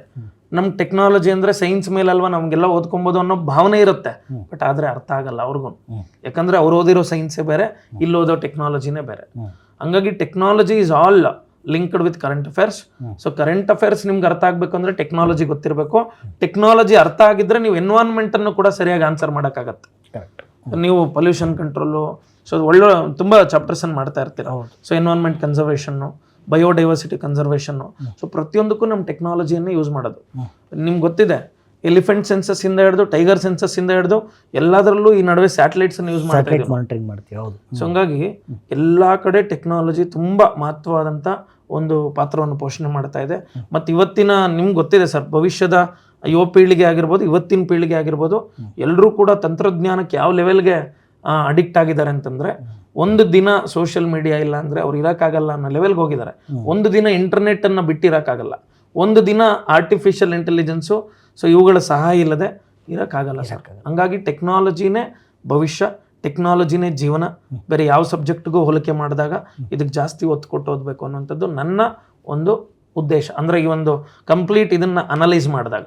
ನಮ್ ಟೆಕ್ನಾಲಜಿ ಅಂದ್ರೆ ಸೈನ್ಸ್ ಮೇಲಲ್ವಾ ನಮ್ಗೆಲ್ಲ ಓದ್ಕೊಬೋದು ಅನ್ನೋ ಭಾವನೆ ಇರುತ್ತೆ, ಬಟ್ ಆದ್ರೆ ಅರ್ಥ ಆಗಲ್ಲ ಅವ್ರಿಗೂ. ಯಾಕಂದ್ರೆ ಅವ್ರು ಓದಿರೋ ಸೈನ್ಸೇ ಬೇರೆ, ಇಲ್ಲಿ ಓದೋ ಟೆಕ್ನಾಲಜಿನೇ ಬೇರೆ. ಹಂಗಾಗಿ technology is all linked with current affairs. So current affairs ನಿಮ್ಗೆ ಅರ್ಥ ಆಗ್ಬೇಕು ಅಂದ್ರೆ ಟೆಕ್ನಾಲಜಿ ಗೊತ್ತಿರಬೇಕು. ಟೆಕ್ನಾಲಜಿ ಅರ್ಥ ಆಗಿದ್ರೆ ನೀವು ಎನ್ವೈರನ್ಮೆಂಟ್ ಅನ್ನು ಕೂಡ ಸರಿಯಾಗಿ ಆನ್ಸರ್ ಮಾಡೋಕ್ಕಾಗತ್ತೆ. ನೀವು ಪೊಲ್ಯೂಷನ್ ಕಂಟ್ರೋಲು, ಸೊ ಒಳ್ಳೆ ತುಂಬಾ ಚಾಪ್ಟರ್ಸ್ ಅನ್ನು ಮಾಡ್ತಾ ಇರ್ತೀರ. ಸೊ ಎನ್ವೈರನ್ಮೆಂಟ್ ಕನ್ಸರ್ವೇಷನ್ನು, ಬಯೋಡೈವರ್ಸಿಟಿ ಕನ್ಸರ್ವೇಷನ್ನು, ಸೊ ಪ್ರತಿಯೊಂದಕ್ಕೂ ನಮ್ಮ ಟೆಕ್ನಾಲಜಿಯನ್ನೇ ಯೂಸ್ ಮಾಡೋದು. ನಿಮ್ಗೆ ಗೊತ್ತಿದೆ, ಎಲಿಫೆಂಟ್ ಸೆನ್ಸಸ್ ಇಂದ ಹಿಡಿದು ಟೈಗರ್ ಸೆನ್ಸಸ್ ಇಂದ ಹಿಡಿದು ಎಲ್ಲದರಲ್ಲೂ ಈ ನಡುವೆ ಸ್ಯಾಟಲೈಟ್ಸ್ ಅನ್ನು ಯೂಸ್ ಮಾಡ್ತೀವಿ. ಸೊ ಹಂಗಾಗಿ ಎಲ್ಲಾ ಕಡೆ ಟೆಕ್ನಾಲಜಿ ತುಂಬಾ ಮಹತ್ವವಾದಂತ ಒಂದು ಪಾತ್ರವನ್ನು ಪೋಷಣೆ ಮಾಡ್ತಾ ಇದೆ. ಮತ್ತು ಇವತ್ತಿನ ನಿಮ್ಗೆ ಗೊತ್ತಿದೆ ಸರ್, ಭವಿಷ್ಯದ ಯುವ ಪೀಳಿಗೆ ಆಗಿರ್ಬೋದು, ಇವತ್ತಿನ ಪೀಳಿಗೆ ಆಗಿರ್ಬೋದು, ಎಲ್ಲರೂ ಕೂಡ ತಂತ್ರಜ್ಞಾನಕ್ಕೆ ಯಾವ ಲೆವೆಲ್ಗೆ ಅಡಿಕ್ಟ್ ಆಗಿದ್ದಾರೆ ಅಂತಂದ್ರೆ, ಒಂದು ದಿನ ಸೋಷಿಯಲ್ ಮೀಡಿಯಾ ಇಲ್ಲ ಅಂದ್ರೆ ಅವ್ರು ಇರೋಕ್ಕಾಗಲ್ಲ ಅನ್ನೋ ಲೆವೆಲ್ಗೆ ಹೋಗಿದ್ದಾರೆ. ಒಂದು ದಿನ ಇಂಟರ್ನೆಟ್ ಅನ್ನ ಬಿಟ್ಟಿರೋಕ್ಕಾಗಲ್ಲ, ಒಂದು ದಿನ ಆರ್ಟಿಫಿಷಿಯಲ್ ಇಂಟೆಲಿಜೆನ್ಸು, ಸೊ ಇವುಗಳ ಸಹಾಯ ಇಲ್ಲದೆ ಇರೋಕ್ಕಾಗಲ್ಲ ಸರ್. ಹಂಗಾಗಿ ಟೆಕ್ನಾಲಜಿನೇ ಭವಿಷ್ಯ, ಟೆಕ್ನಾಲಜಿನೇ ಜೀವನ. ಬೇರೆ ಯಾವ ಸಬ್ಜೆಕ್ಟ್ಗೂ ಹೋಲಿಕೆ ಮಾಡಿದಾಗ ಇದಕ್ಕೆ ಜಾಸ್ತಿ ಒತ್ತು ಕೊಟ್ಟು ಓದಬೇಕು ಅನ್ನುವಂಥದ್ದು ನನ್ನ ಒಂದು ಉದ್ದೇಶ. ಅಂದ್ರೆ ಈ ಒಂದು ಕಂಪ್ಲೀಟ್ ಇದನ್ನ ಅನಲೈಸ್ ಮಾಡಿದಾಗ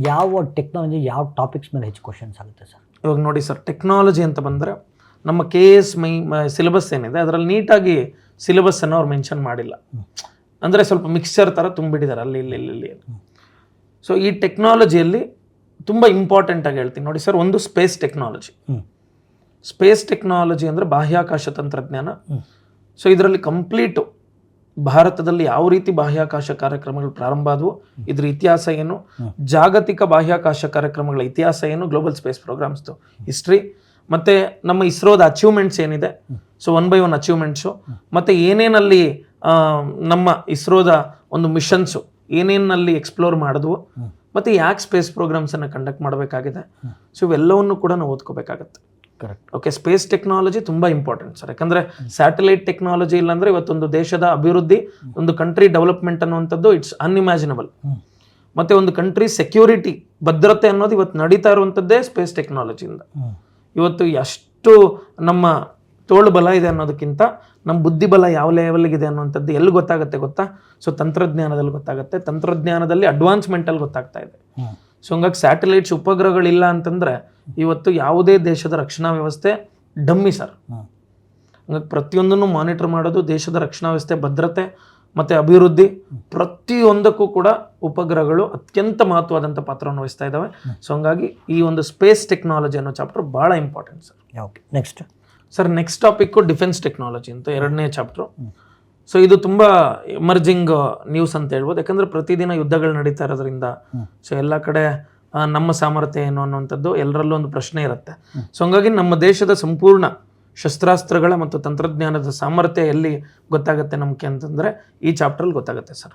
ಯಾವ ಟೆಕ್ನಾಲಜಿ ಯಾವ ಟಾಪಿಕ್ಸ್ ಮೇಲೆ ಹೆಚ್ಚು ಕ್ವಶನ್ಸ್ ಆಗುತ್ತೆ ಸರ್? ಇವಾಗ ನೋಡಿ ಸರ್, ಟೆಕ್ನಾಲಜಿ ಅಂತ ಬಂದರೆ ನಮ್ಮ KS ಸಿಲೆಬಸ್ ಏನಿದೆ ಅದರಲ್ಲಿ ನೀಟಾಗಿ ಸಿಲೆಬಸ್ ಅನ್ನು ಅವ್ರು ಮೆನ್ಷನ್ ಮಾಡಿಲ್ಲ. ಅಂದರೆ ಸ್ವಲ್ಪ ಮಿಕ್ಸ್ಚರ್ ಥರ ತುಂಬಿಟ್ಟಿದ್ದಾರೆ ಅಲ್ಲಿ ಇಲ್ಲಿ ಇಲ್ಲಿ. ಸೊ ಈ ಟೆಕ್ನಾಲಜಿಯಲ್ಲಿ ತುಂಬ ಇಂಪಾರ್ಟೆಂಟ್ ಆಗಿ ಹೇಳ್ತೀನಿ ನೋಡಿ ಸರ್. ಒಂದು ಸ್ಪೇಸ್ ಟೆಕ್ನಾಲಜಿ. ಸ್ಪೇಸ್ ಟೆಕ್ನಾಲಜಿ ಅಂದರೆ ಬಾಹ್ಯಾಕಾಶ ತಂತ್ರಜ್ಞಾನ. ಸೊ ಇದರಲ್ಲಿ ಕಂಪ್ಲೀಟು ಭಾರತದಲ್ಲಿ ಯಾವ ರೀತಿ ಬಾಹ್ಯಾಕಾಶ ಕಾರ್ಯಕ್ರಮಗಳು ಪ್ರಾರಂಭ ಆದವು, ಇದ್ರ ಇತಿಹಾಸ ಏನು, ಜಾಗತಿಕ ಬಾಹ್ಯಾಕಾಶ ಕಾರ್ಯಕ್ರಮಗಳ ಇತಿಹಾಸ ಏನು, ಗ್ಲೋಬಲ್ ಸ್ಪೇಸ್ ಪ್ರೋಗ್ರಾಮ್ಸ್ದು ಹಿಸ್ಟ್ರಿ, ಮತ್ತು ನಮ್ಮ ಇಸ್ರೋದ ಅಚೀವ್ಮೆಂಟ್ಸ್ ಏನಿದೆ, ಸೊ 1 by 1 ಅಚೀವ್ಮೆಂಟ್ಸು, ಮತ್ತು ಏನೇನಲ್ಲಿ ನಮ್ಮ ಇಸ್ರೋದ ಒಂದು ಮಿಷನ್ಸು ಏನೇನಲ್ಲಿ ಎಕ್ಸ್ಪ್ಲೋರ್ ಮಾಡಿದ್ವು, ಮತ್ತು ಯಾಕೆ ಸ್ಪೇಸ್ ಪ್ರೋಗ್ರಾಮ್ಸನ್ನು ಕಂಡಕ್ಟ್ ಮಾಡಬೇಕಾಗಿದೆ, ಸೊ ಇವೆಲ್ಲವನ್ನು ಕೂಡ ನಾವು ಓದ್ಕೋಬೇಕಾಗತ್ತೆ. ಕರೆಕ್ಟ್. ಓಕೆ, ಸ್ಪೇಸ್ ಟೆಕ್ನಾಲಜಿ ತುಂಬ ಇಂಪಾರ್ಟೆಂಟ್ ಸರ್. ಯಾಕಂದರೆ ಸ್ಯಾಟಲೈಟ್ ಟೆಕ್ನಾಲಜಿ ಇಲ್ಲಾಂದರೆ ಇವತ್ತೊಂದು ದೇಶದ ಅಭಿವೃದ್ಧಿ, ಒಂದು ಕಂಟ್ರಿ ಡೆವಲಪ್ಮೆಂಟ್ ಅನ್ನುವಂಥದ್ದು ಇಟ್ಸ್ ಅನ್ಇಮ್ಯಾಜಿನಬಲ್. ಮತ್ತು ಒಂದು ಕಂಟ್ರಿ ಸೆಕ್ಯೂರಿಟಿ, ಭದ್ರತೆ ಅನ್ನೋದು ಇವತ್ತು ನಡೀತಾ ಇರುವಂಥದ್ದೇ ಸ್ಪೇಸ್ ಟೆಕ್ನಾಲಜಿಯಿಂದ. ಇವತ್ತು ಎಷ್ಟು ನಮ್ಮ ತೋಳು ಬಲ ಇದೆ ಅನ್ನೋದಕ್ಕಿಂತ ನಮ್ಮ ಬುದ್ಧಿ ಬಲ ಯಾವ ಲೆವೆಲ್ಗಿದೆ ಅನ್ನುವಂಥದ್ದು ಎಲ್ಲಿ ಗೊತ್ತಾಗುತ್ತೆ ಗೊತ್ತಾ? ಸೊ ತಂತ್ರಜ್ಞಾನದಲ್ಲಿ ಗೊತ್ತಾಗುತ್ತೆ. ತಂತ್ರಜ್ಞಾನದಲ್ಲಿ ಅಡ್ವಾನ್ಸ್ಮೆಂಟಲ್ಲಿ ಗೊತ್ತಾಗ್ತಾ ಇದೆ. ಸೊ ಹಂಗಾಗಿ ಸ್ಯಾಟಲೈಟ್ಸ್, ಉಪಗ್ರಹಗಳಿಲ್ಲ ಅಂತಂದರೆ ಇವತ್ತು ಯಾವುದೇ ದೇಶದ ರಕ್ಷಣಾ ವ್ಯವಸ್ಥೆ ಡಮ್ಮಿ ಸರ್. ಹಂಗಾಗಿ ಪ್ರತಿಯೊಂದನ್ನು ಮಾನಿಟರ್ ಮಾಡೋದು, ದೇಶದ ರಕ್ಷಣಾ ವ್ಯವಸ್ಥೆ ಭದ್ರತೆ ಮತ್ತು ಅಭಿವೃದ್ಧಿ ಪ್ರತಿಯೊಂದಕ್ಕೂ ಕೂಡ ಉಪಗ್ರಹಗಳು ಅತ್ಯಂತ ಮಹತ್ವವಾದಂಥ ಪಾತ್ರವನ್ನು ವಹಿಸ್ತಾ ಇದ್ದಾವೆ. ಸೊ ಹಂಗಾಗಿ ಈ ಒಂದು ಸ್ಪೇಸ್ ಟೆಕ್ನಾಲಜಿ ಅನ್ನೋ ಚಾಪ್ಟರ್ ಭಾಳ important sir. Okay, next sir next topic defence technology ಅಂತ 2ನೇ ಚಾಪ್ಟ್ರು. ಸೊ ಇದು ತುಂಬ ಎಮರ್ಜಿಂಗ್ ನ್ಯೂಸ್ ಅಂತ ಹೇಳ್ಬೋದು. ಯಾಕಂದರೆ ಪ್ರತಿದಿನ ಯುದ್ಧಗಳು ನಡೀತಾ ಇರೋದ್ರಿಂದ ಸೊ ಎಲ್ಲ ಕಡೆ ನಮ್ಮ ಸಾಮರ್ಥ್ಯ ಏನು ಅನ್ನುವಂಥದ್ದು ಎಲ್ಲರಲ್ಲೂ ಒಂದು ಪ್ರಶ್ನೆ ಇರುತ್ತೆ. ಸೊ ಹಂಗಾಗಿ ನಮ್ಮ ದೇಶದ ಸಂಪೂರ್ಣ ಶಸ್ತ್ರಾಸ್ತ್ರಗಳ ಮತ್ತು ತಂತ್ರಜ್ಞಾನದ ಸಾಮರ್ಥ್ಯ ಎಲ್ಲಿ ಗೊತ್ತಾಗುತ್ತೆ ನಮಗೆ ಅಂತಂದರೆ ಈ ಚಾಪ್ಟ್ರಲ್ಲಿ ಗೊತ್ತಾಗುತ್ತೆ ಸರ್.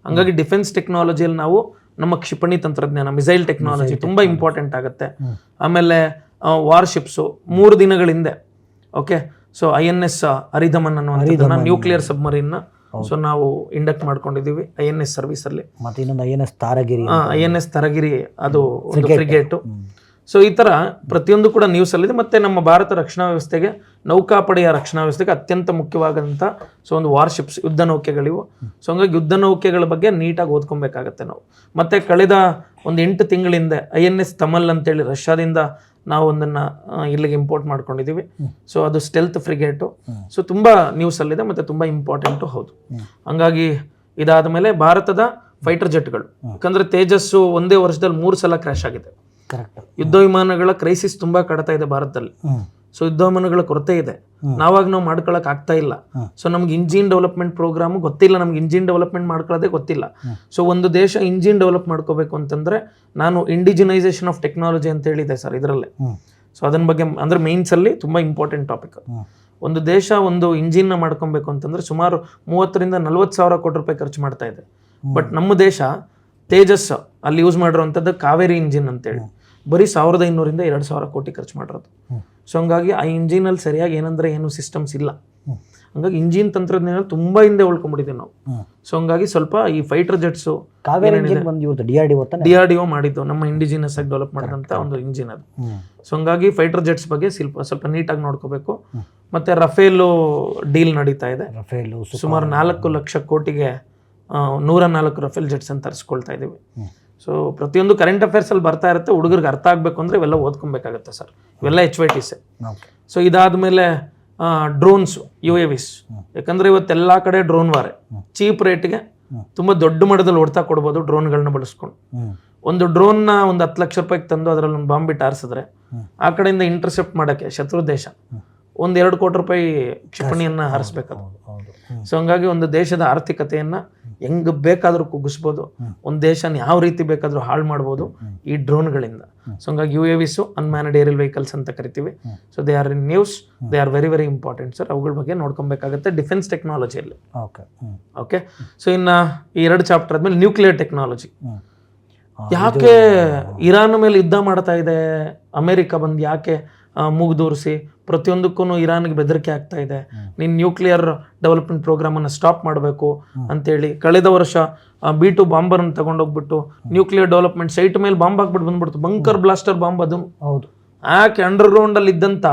ಹಂಗಾಗಿ ಡಿಫೆನ್ಸ್ ಟೆಕ್ನಾಲಜಿಯಲ್ಲಿ ನಾವು ನಮ್ಮ ಕ್ಷಿಪಣಿ ತಂತ್ರಜ್ಞಾನ, ಮಿಸೈಲ್ ಟೆಕ್ನಾಲಜಿ ತುಂಬ ಇಂಪಾರ್ಟೆಂಟ್ ಆಗುತ್ತೆ. ಆಮೇಲೆ ವಾರ್ಶಿಪ್ಸು 3 ದಿನಗಳ ಹಿಂದೆ, ಓಕೆ, ಸೊ INS ಅರಿಧಮನ್ ಅನ್ನುವಂಥದ್ದನ್ನ ನ್ಯೂಕ್ಲಿಯರ್ ಸಬ್ಮರೀನ್ನ ಸೊ ನಾವು ಇಂಡಕ್ಟ್ ಮಾಡ್ಕೊಂಡಿದ್ದೀವಿ INS ಸರ್ವಿಸಲ್ಲಿ. ಮತ್ತೆ ಇನ್ನೊಂದು INS ತಾರಗಿರಿ, INS ತರಗಿರಿ ಅದು ಒಂದು ಫ್ರಿಗೇಟು. ಸೊ ಈ ಥರ ಪ್ರತಿಯೊಂದು ಕೂಡ ನ್ಯೂಸಲ್ಲಿದೆ. ಮತ್ತು ನಮ್ಮ ಭಾರತ ರಕ್ಷಣಾ ವ್ಯವಸ್ಥೆಗೆ, ನೌಕಾಪಡೆಯ ರಕ್ಷಣಾ ವ್ಯವಸ್ಥೆಗೆ ಅತ್ಯಂತ ಮುಖ್ಯವಾದಂಥ ಸೊ ಒಂದು ವಾರ್ಶಿಪ್ಸ್, ಯುದ್ಧ ನೌಕೆಗಳಿವು. ಸೊ ಹಂಗಾಗಿ ಯುದ್ಧ ನೌಕೆಗಳ ಬಗ್ಗೆ ನೀಟಾಗಿ ಓದ್ಕೊಬೇಕಾಗತ್ತೆ ನಾವು. ಮತ್ತು ಕಳೆದ ಒಂದು 8 ತಿಂಗಳಿಂದ INS ತಮಲ್ ಅಂತೇಳಿ ರಷ್ಯಾದಿಂದ ನಾವು ಒಂದನ್ನು ಇಲ್ಲಿಗೆ ಇಂಪೋರ್ಟ್ ಮಾಡ್ಕೊಂಡಿದ್ದೀವಿ. ಸೊ ಅದು ಸ್ಟೆಲ್ತ್ ಫ್ರಿಗೇಟು. ಸೊ ತುಂಬ ನ್ಯೂಸಲ್ಲಿದೆ ಮತ್ತು ತುಂಬ ಇಂಪಾರ್ಟೆಂಟು ಹೌದು. ಹಂಗಾಗಿ ಇದಾದ ಮೇಲೆ ಭಾರತದ ಫೈಟರ್ ಜೆಟ್ಗಳು, ಯಾಕಂದರೆ ತೇಜಸ್ಸು ಒಂದೇ ವರ್ಷದಲ್ಲಿ 3 ಸಲ ಕ್ರ್ಯಾಶ್ ಆಗಿದೆ. ಯುದ್ಧ ವಿಮಾನಗಳ ಕ್ರೈಸಿಸ್ ತುಂಬಾ ಕಡ್ತಾ ಇದೆ ಭಾರತದಲ್ಲಿ. ಸೊ ಯುದ್ಧ ವಿಮಾನಗಳ ಕೊರತೆ ಇದೆ, ನಾವಾಗ ನಾವು ಮಾಡ್ಕೊಳಕ್ ಆಗ್ತಾ ಇಲ್ಲ. ಸೊ ನಮ್ಗೆ ಇಂಜಿನ್ ಡೆವಲಪ್ಮೆಂಟ್ ಪ್ರೋಗ್ರಾಮ್ ಗೊತ್ತಿಲ್ಲ, ನಮ್ಗೆ ಇಂಜಿನ್ ಡೆವಲಪ್ಮೆಂಟ್ ಮಾಡ್ಕೊಳ್ಳೋದೇ ಗೊತ್ತಿಲ್ಲ. ಸೊ ಒಂದು ದೇಶ ಇಂಜಿನ್ ಡೆವಲಪ್ ಮಾಡ್ಕೋಬೇಕು ಅಂತಂದ್ರೆ ನಾನು ಇಂಡಿಜಿನೈಸೇಷನ್ ಆಫ್ ಟೆಕ್ನಾಲಜಿ ಅಂತ ಹೇಳಿದೆ ಸರ್ ಇದರಲ್ಲೇ. ಸೊ ಅದನ್ನ ಬಗ್ಗೆ ಅಂದ್ರೆ ಮೇನ್ಸ್ ಅಲ್ಲಿ ತುಂಬಾ ಇಂಪಾರ್ಟೆಂಟ್ ಟಾಪಿಕ್. ಒಂದು ದೇಶ ಒಂದು ಇಂಜಿನ್ ನ ಮಾಡ್ಕೊಬೇಕು ಅಂತಂದ್ರೆ ಸುಮಾರು 30 ರಿಂದ 40 ಸಾವಿರ ಕೋಟಿ ರೂಪಾಯಿ ಖರ್ಚು ಮಾಡ್ತಾ ಇದೆ. ಬಟ್ ನಮ್ಮ ದೇಶ ತೇಜಸ್ ಅಲ್ಲಿ ಯೂಸ್ ಮಾಡಿರುವಂಥದ್ದು ಕಾವೇರಿ ಇಂಜಿನ್ ಅಂತೇಳಿ ಬರೀ 1500 ರಿಂದ 2000 ಕೋಟಿ ಖರ್ಚು ಮಾಡಿರೋದು. ಸೊ ಹಂಗಾಗಿ ಆ ಇಂಜಿನಲ್ಲಿ ಸರಿಯಾಗಿ ಏನಂದ್ರೆ ಏನು ಸಿಸ್ಟಮ್ಸ್ ಇಲ್ಲ. ಹಂಗಾಗಿ ಇಂಜಿನ್ ತಂತ್ರಜ್ಞಾನ ತುಂಬಾ ಹಿಂದೆ ಉಳ್ಕೊಂಡ್ಬಿಟ್ಟಿದ್ದೀವಿ ನಾವು. ಸೊ ಹಂಗಾಗಿ ಸ್ವಲ್ಪ ಈ ಫೈಟರ್ ಜೆಟ್ಸು DRDO ಮಾಡಿದ್ದು ನಮ್ಮ ಇಂಡಿಜಿನಸ್ ಆಗಿ ಡೆವಲಪ್ ಮಾಡಿದಂಥ ಒಂದು ಇಂಜಿನ್ ಅದು. ಸೊ ಹಂಗಾಗಿ ಫೈಟರ್ ಜೆಟ್ಸ್ ಬಗ್ಗೆ ಸ್ವಲ್ಪ ನೀಟಾಗಿ ನೋಡ್ಕೋಬೇಕು. ಮತ್ತೆ ರಫೇಲು ಡೀಲ್ ನಡೀತಾ ಇದೆ. ಸುಮಾರು 4 ಲಕ್ಷ ಕೋಟಿಗೆ 104 ರಫೇಲ್ ಜೆಟ್ಸ್ ಅಂತ ತರಿಸ್ಕೊಳ್ತಾ ಇದ್ದೀವಿ. ಸೊ ಪ್ರತಿಯೊಂದು ಕರೆಂಟ್ ಅಫೇರ್ಸ್ ಅಲ್ಲಿ ಬರ್ತಾ ಇರುತ್ತೆ. ಹುಡುಗರಿಗೆ ಅರ್ಥ ಆಗಬೇಕು ಅಂದ್ರೆ ಇವೆಲ್ಲ ಓದ್ಕೊಬೇಕಾಗತ್ತೆ ಸರ್, ಇವೆಲ್ಲ HYTs. ಸೊ ಇದಾದ್ಮೇಲೆ ಡ್ರೋನ್ಸ್, UAVs. ಯಾಕಂದ್ರೆ ಇವತ್ತೆಲ್ಲಾ ಕಡೆ ಡ್ರೋನ್ ವಾರೆ. ಚೀಪ್ ರೇಟ್ಗೆ ತುಂಬಾ ದೊಡ್ಡ ಮಟ್ಟದಲ್ಲಿ ಹೊಡ್ತಾ ಕೊಡ್ಬೋದು ಡ್ರೋನ್ಗಳನ್ನ ಬಳಸ್ಕೊಂಡು. ಒಂದು ಡ್ರೋನ್ನ ಒಂದು 10 ಲಕ್ಷ ರೂಪಾಯಿಗೆ ತಂದು ಅದರಲ್ಲಿ ಒಂದು ಬಾಂಬ್ ಬಿಟ್ಟು ಆರಿಸಿದ್ರೆ ಆ ಕಡೆಯಿಂದ ಇಂಟರ್ಸೆಪ್ಟ್ ಮಾಡೋಕ್ಕೆ ಶತ್ರು ದೇಶ 1-2 ಕೋಟಿ ರೂಪಾಯಿ ಕ್ಷಿಪಣಿಯನ್ನ ಹಾರಿಸ್ಬೇಕಾದ್ರು. ಸೊ ಹಂಗಾಗಿ ಒಂದು ದೇಶದ ಆರ್ಥಿಕತೆಯನ್ನ ಹೆಂಗ್ ಬೇಕಾದ್ರೂ ಕುಗ್ಗಿಸ್ಬೋದು, ಒಂದು ದೇಶನ ಯಾವ ರೀತಿ ಬೇಕಾದ್ರೂ ಹಾಳು ಮಾಡ್ಬೋದು ಈ ಡ್ರೋನ್ಗಳಿಂದ. ಸೊ ಹಂಗಾಗಿ UAVs, ಅನ್ಮ್ಯಾನ್ಡ್ ಏರಿಯಲ್ ವೆಹಿಕಲ್ಸ್ ಅಂತ ಕರಿತೀವಿ. So they are in news, they are very very important sir. ಅವುಗಳ ಬಗ್ಗೆ ನೋಡ್ಕೊಬೇಕಾಗುತ್ತೆ ಡಿಫೆನ್ಸ್ ಟೆಕ್ನಾಲಜಿಯಲ್ಲಿ. ಓಕೆ. ಸೊ ಇನ್ನ ಈ 2 ಚಾಪ್ಟರ್ ಆದ್ಮೇಲೆ ನ್ಯೂಕ್ಲಿಯರ್ ಟೆಕ್ನಾಲಜಿ. ಯಾಕೆ ಇರಾನ್ ಮೇಲೆ ಯುದ್ಧ ಮಾಡ್ತಾ ಇದೆ ಅಮೆರಿಕ ಬಂದು, ಯಾಕೆ ಮೂಗುದೂರಿಸಿ ಪ್ರತಿಯೊಂದಕ್ಕೂ ಇರಾನ್ಗೆ ಬೆದರಿಕೆ ಆಗ್ತಾ ಇದೆ, ನೀನು ನ್ಯೂಕ್ಲಿಯರ್ ಡೆವಲಪ್ಮೆಂಟ್ ಪ್ರೋಗ್ರಾಮ್ ಅನ್ನು ಸ್ಟಾಪ್ ಮಾಡಬೇಕು ಅಂತೇಳಿ ಕಳೆದ ವರ್ಷ B2 ಬಾಂಬರ್ ಅನ್ನು ತಗೊಂಡೋಗ್ಬಿಟ್ಟು ನ್ಯೂಕ್ಲಿಯರ್ ಡೆವಲಪ್ಮೆಂಟ್ ಸೈಟ್ ಮೇಲೆ ಬಾಂಬ್ ಹಾಕ್ಬಿಟ್ಟು ಬಂದ್ಬಿಡ್ತು. ಬಂಕರ್ ಬ್ಲಾಸ್ಟರ್ ಬಾಂಬ್ ಅದು. ಹೌದು. ಯಾಕೆ ಅಂಡರ್ಗ್ರೌಂಡ್ ಅಲ್ಲಿ ಇದ್ದಂತ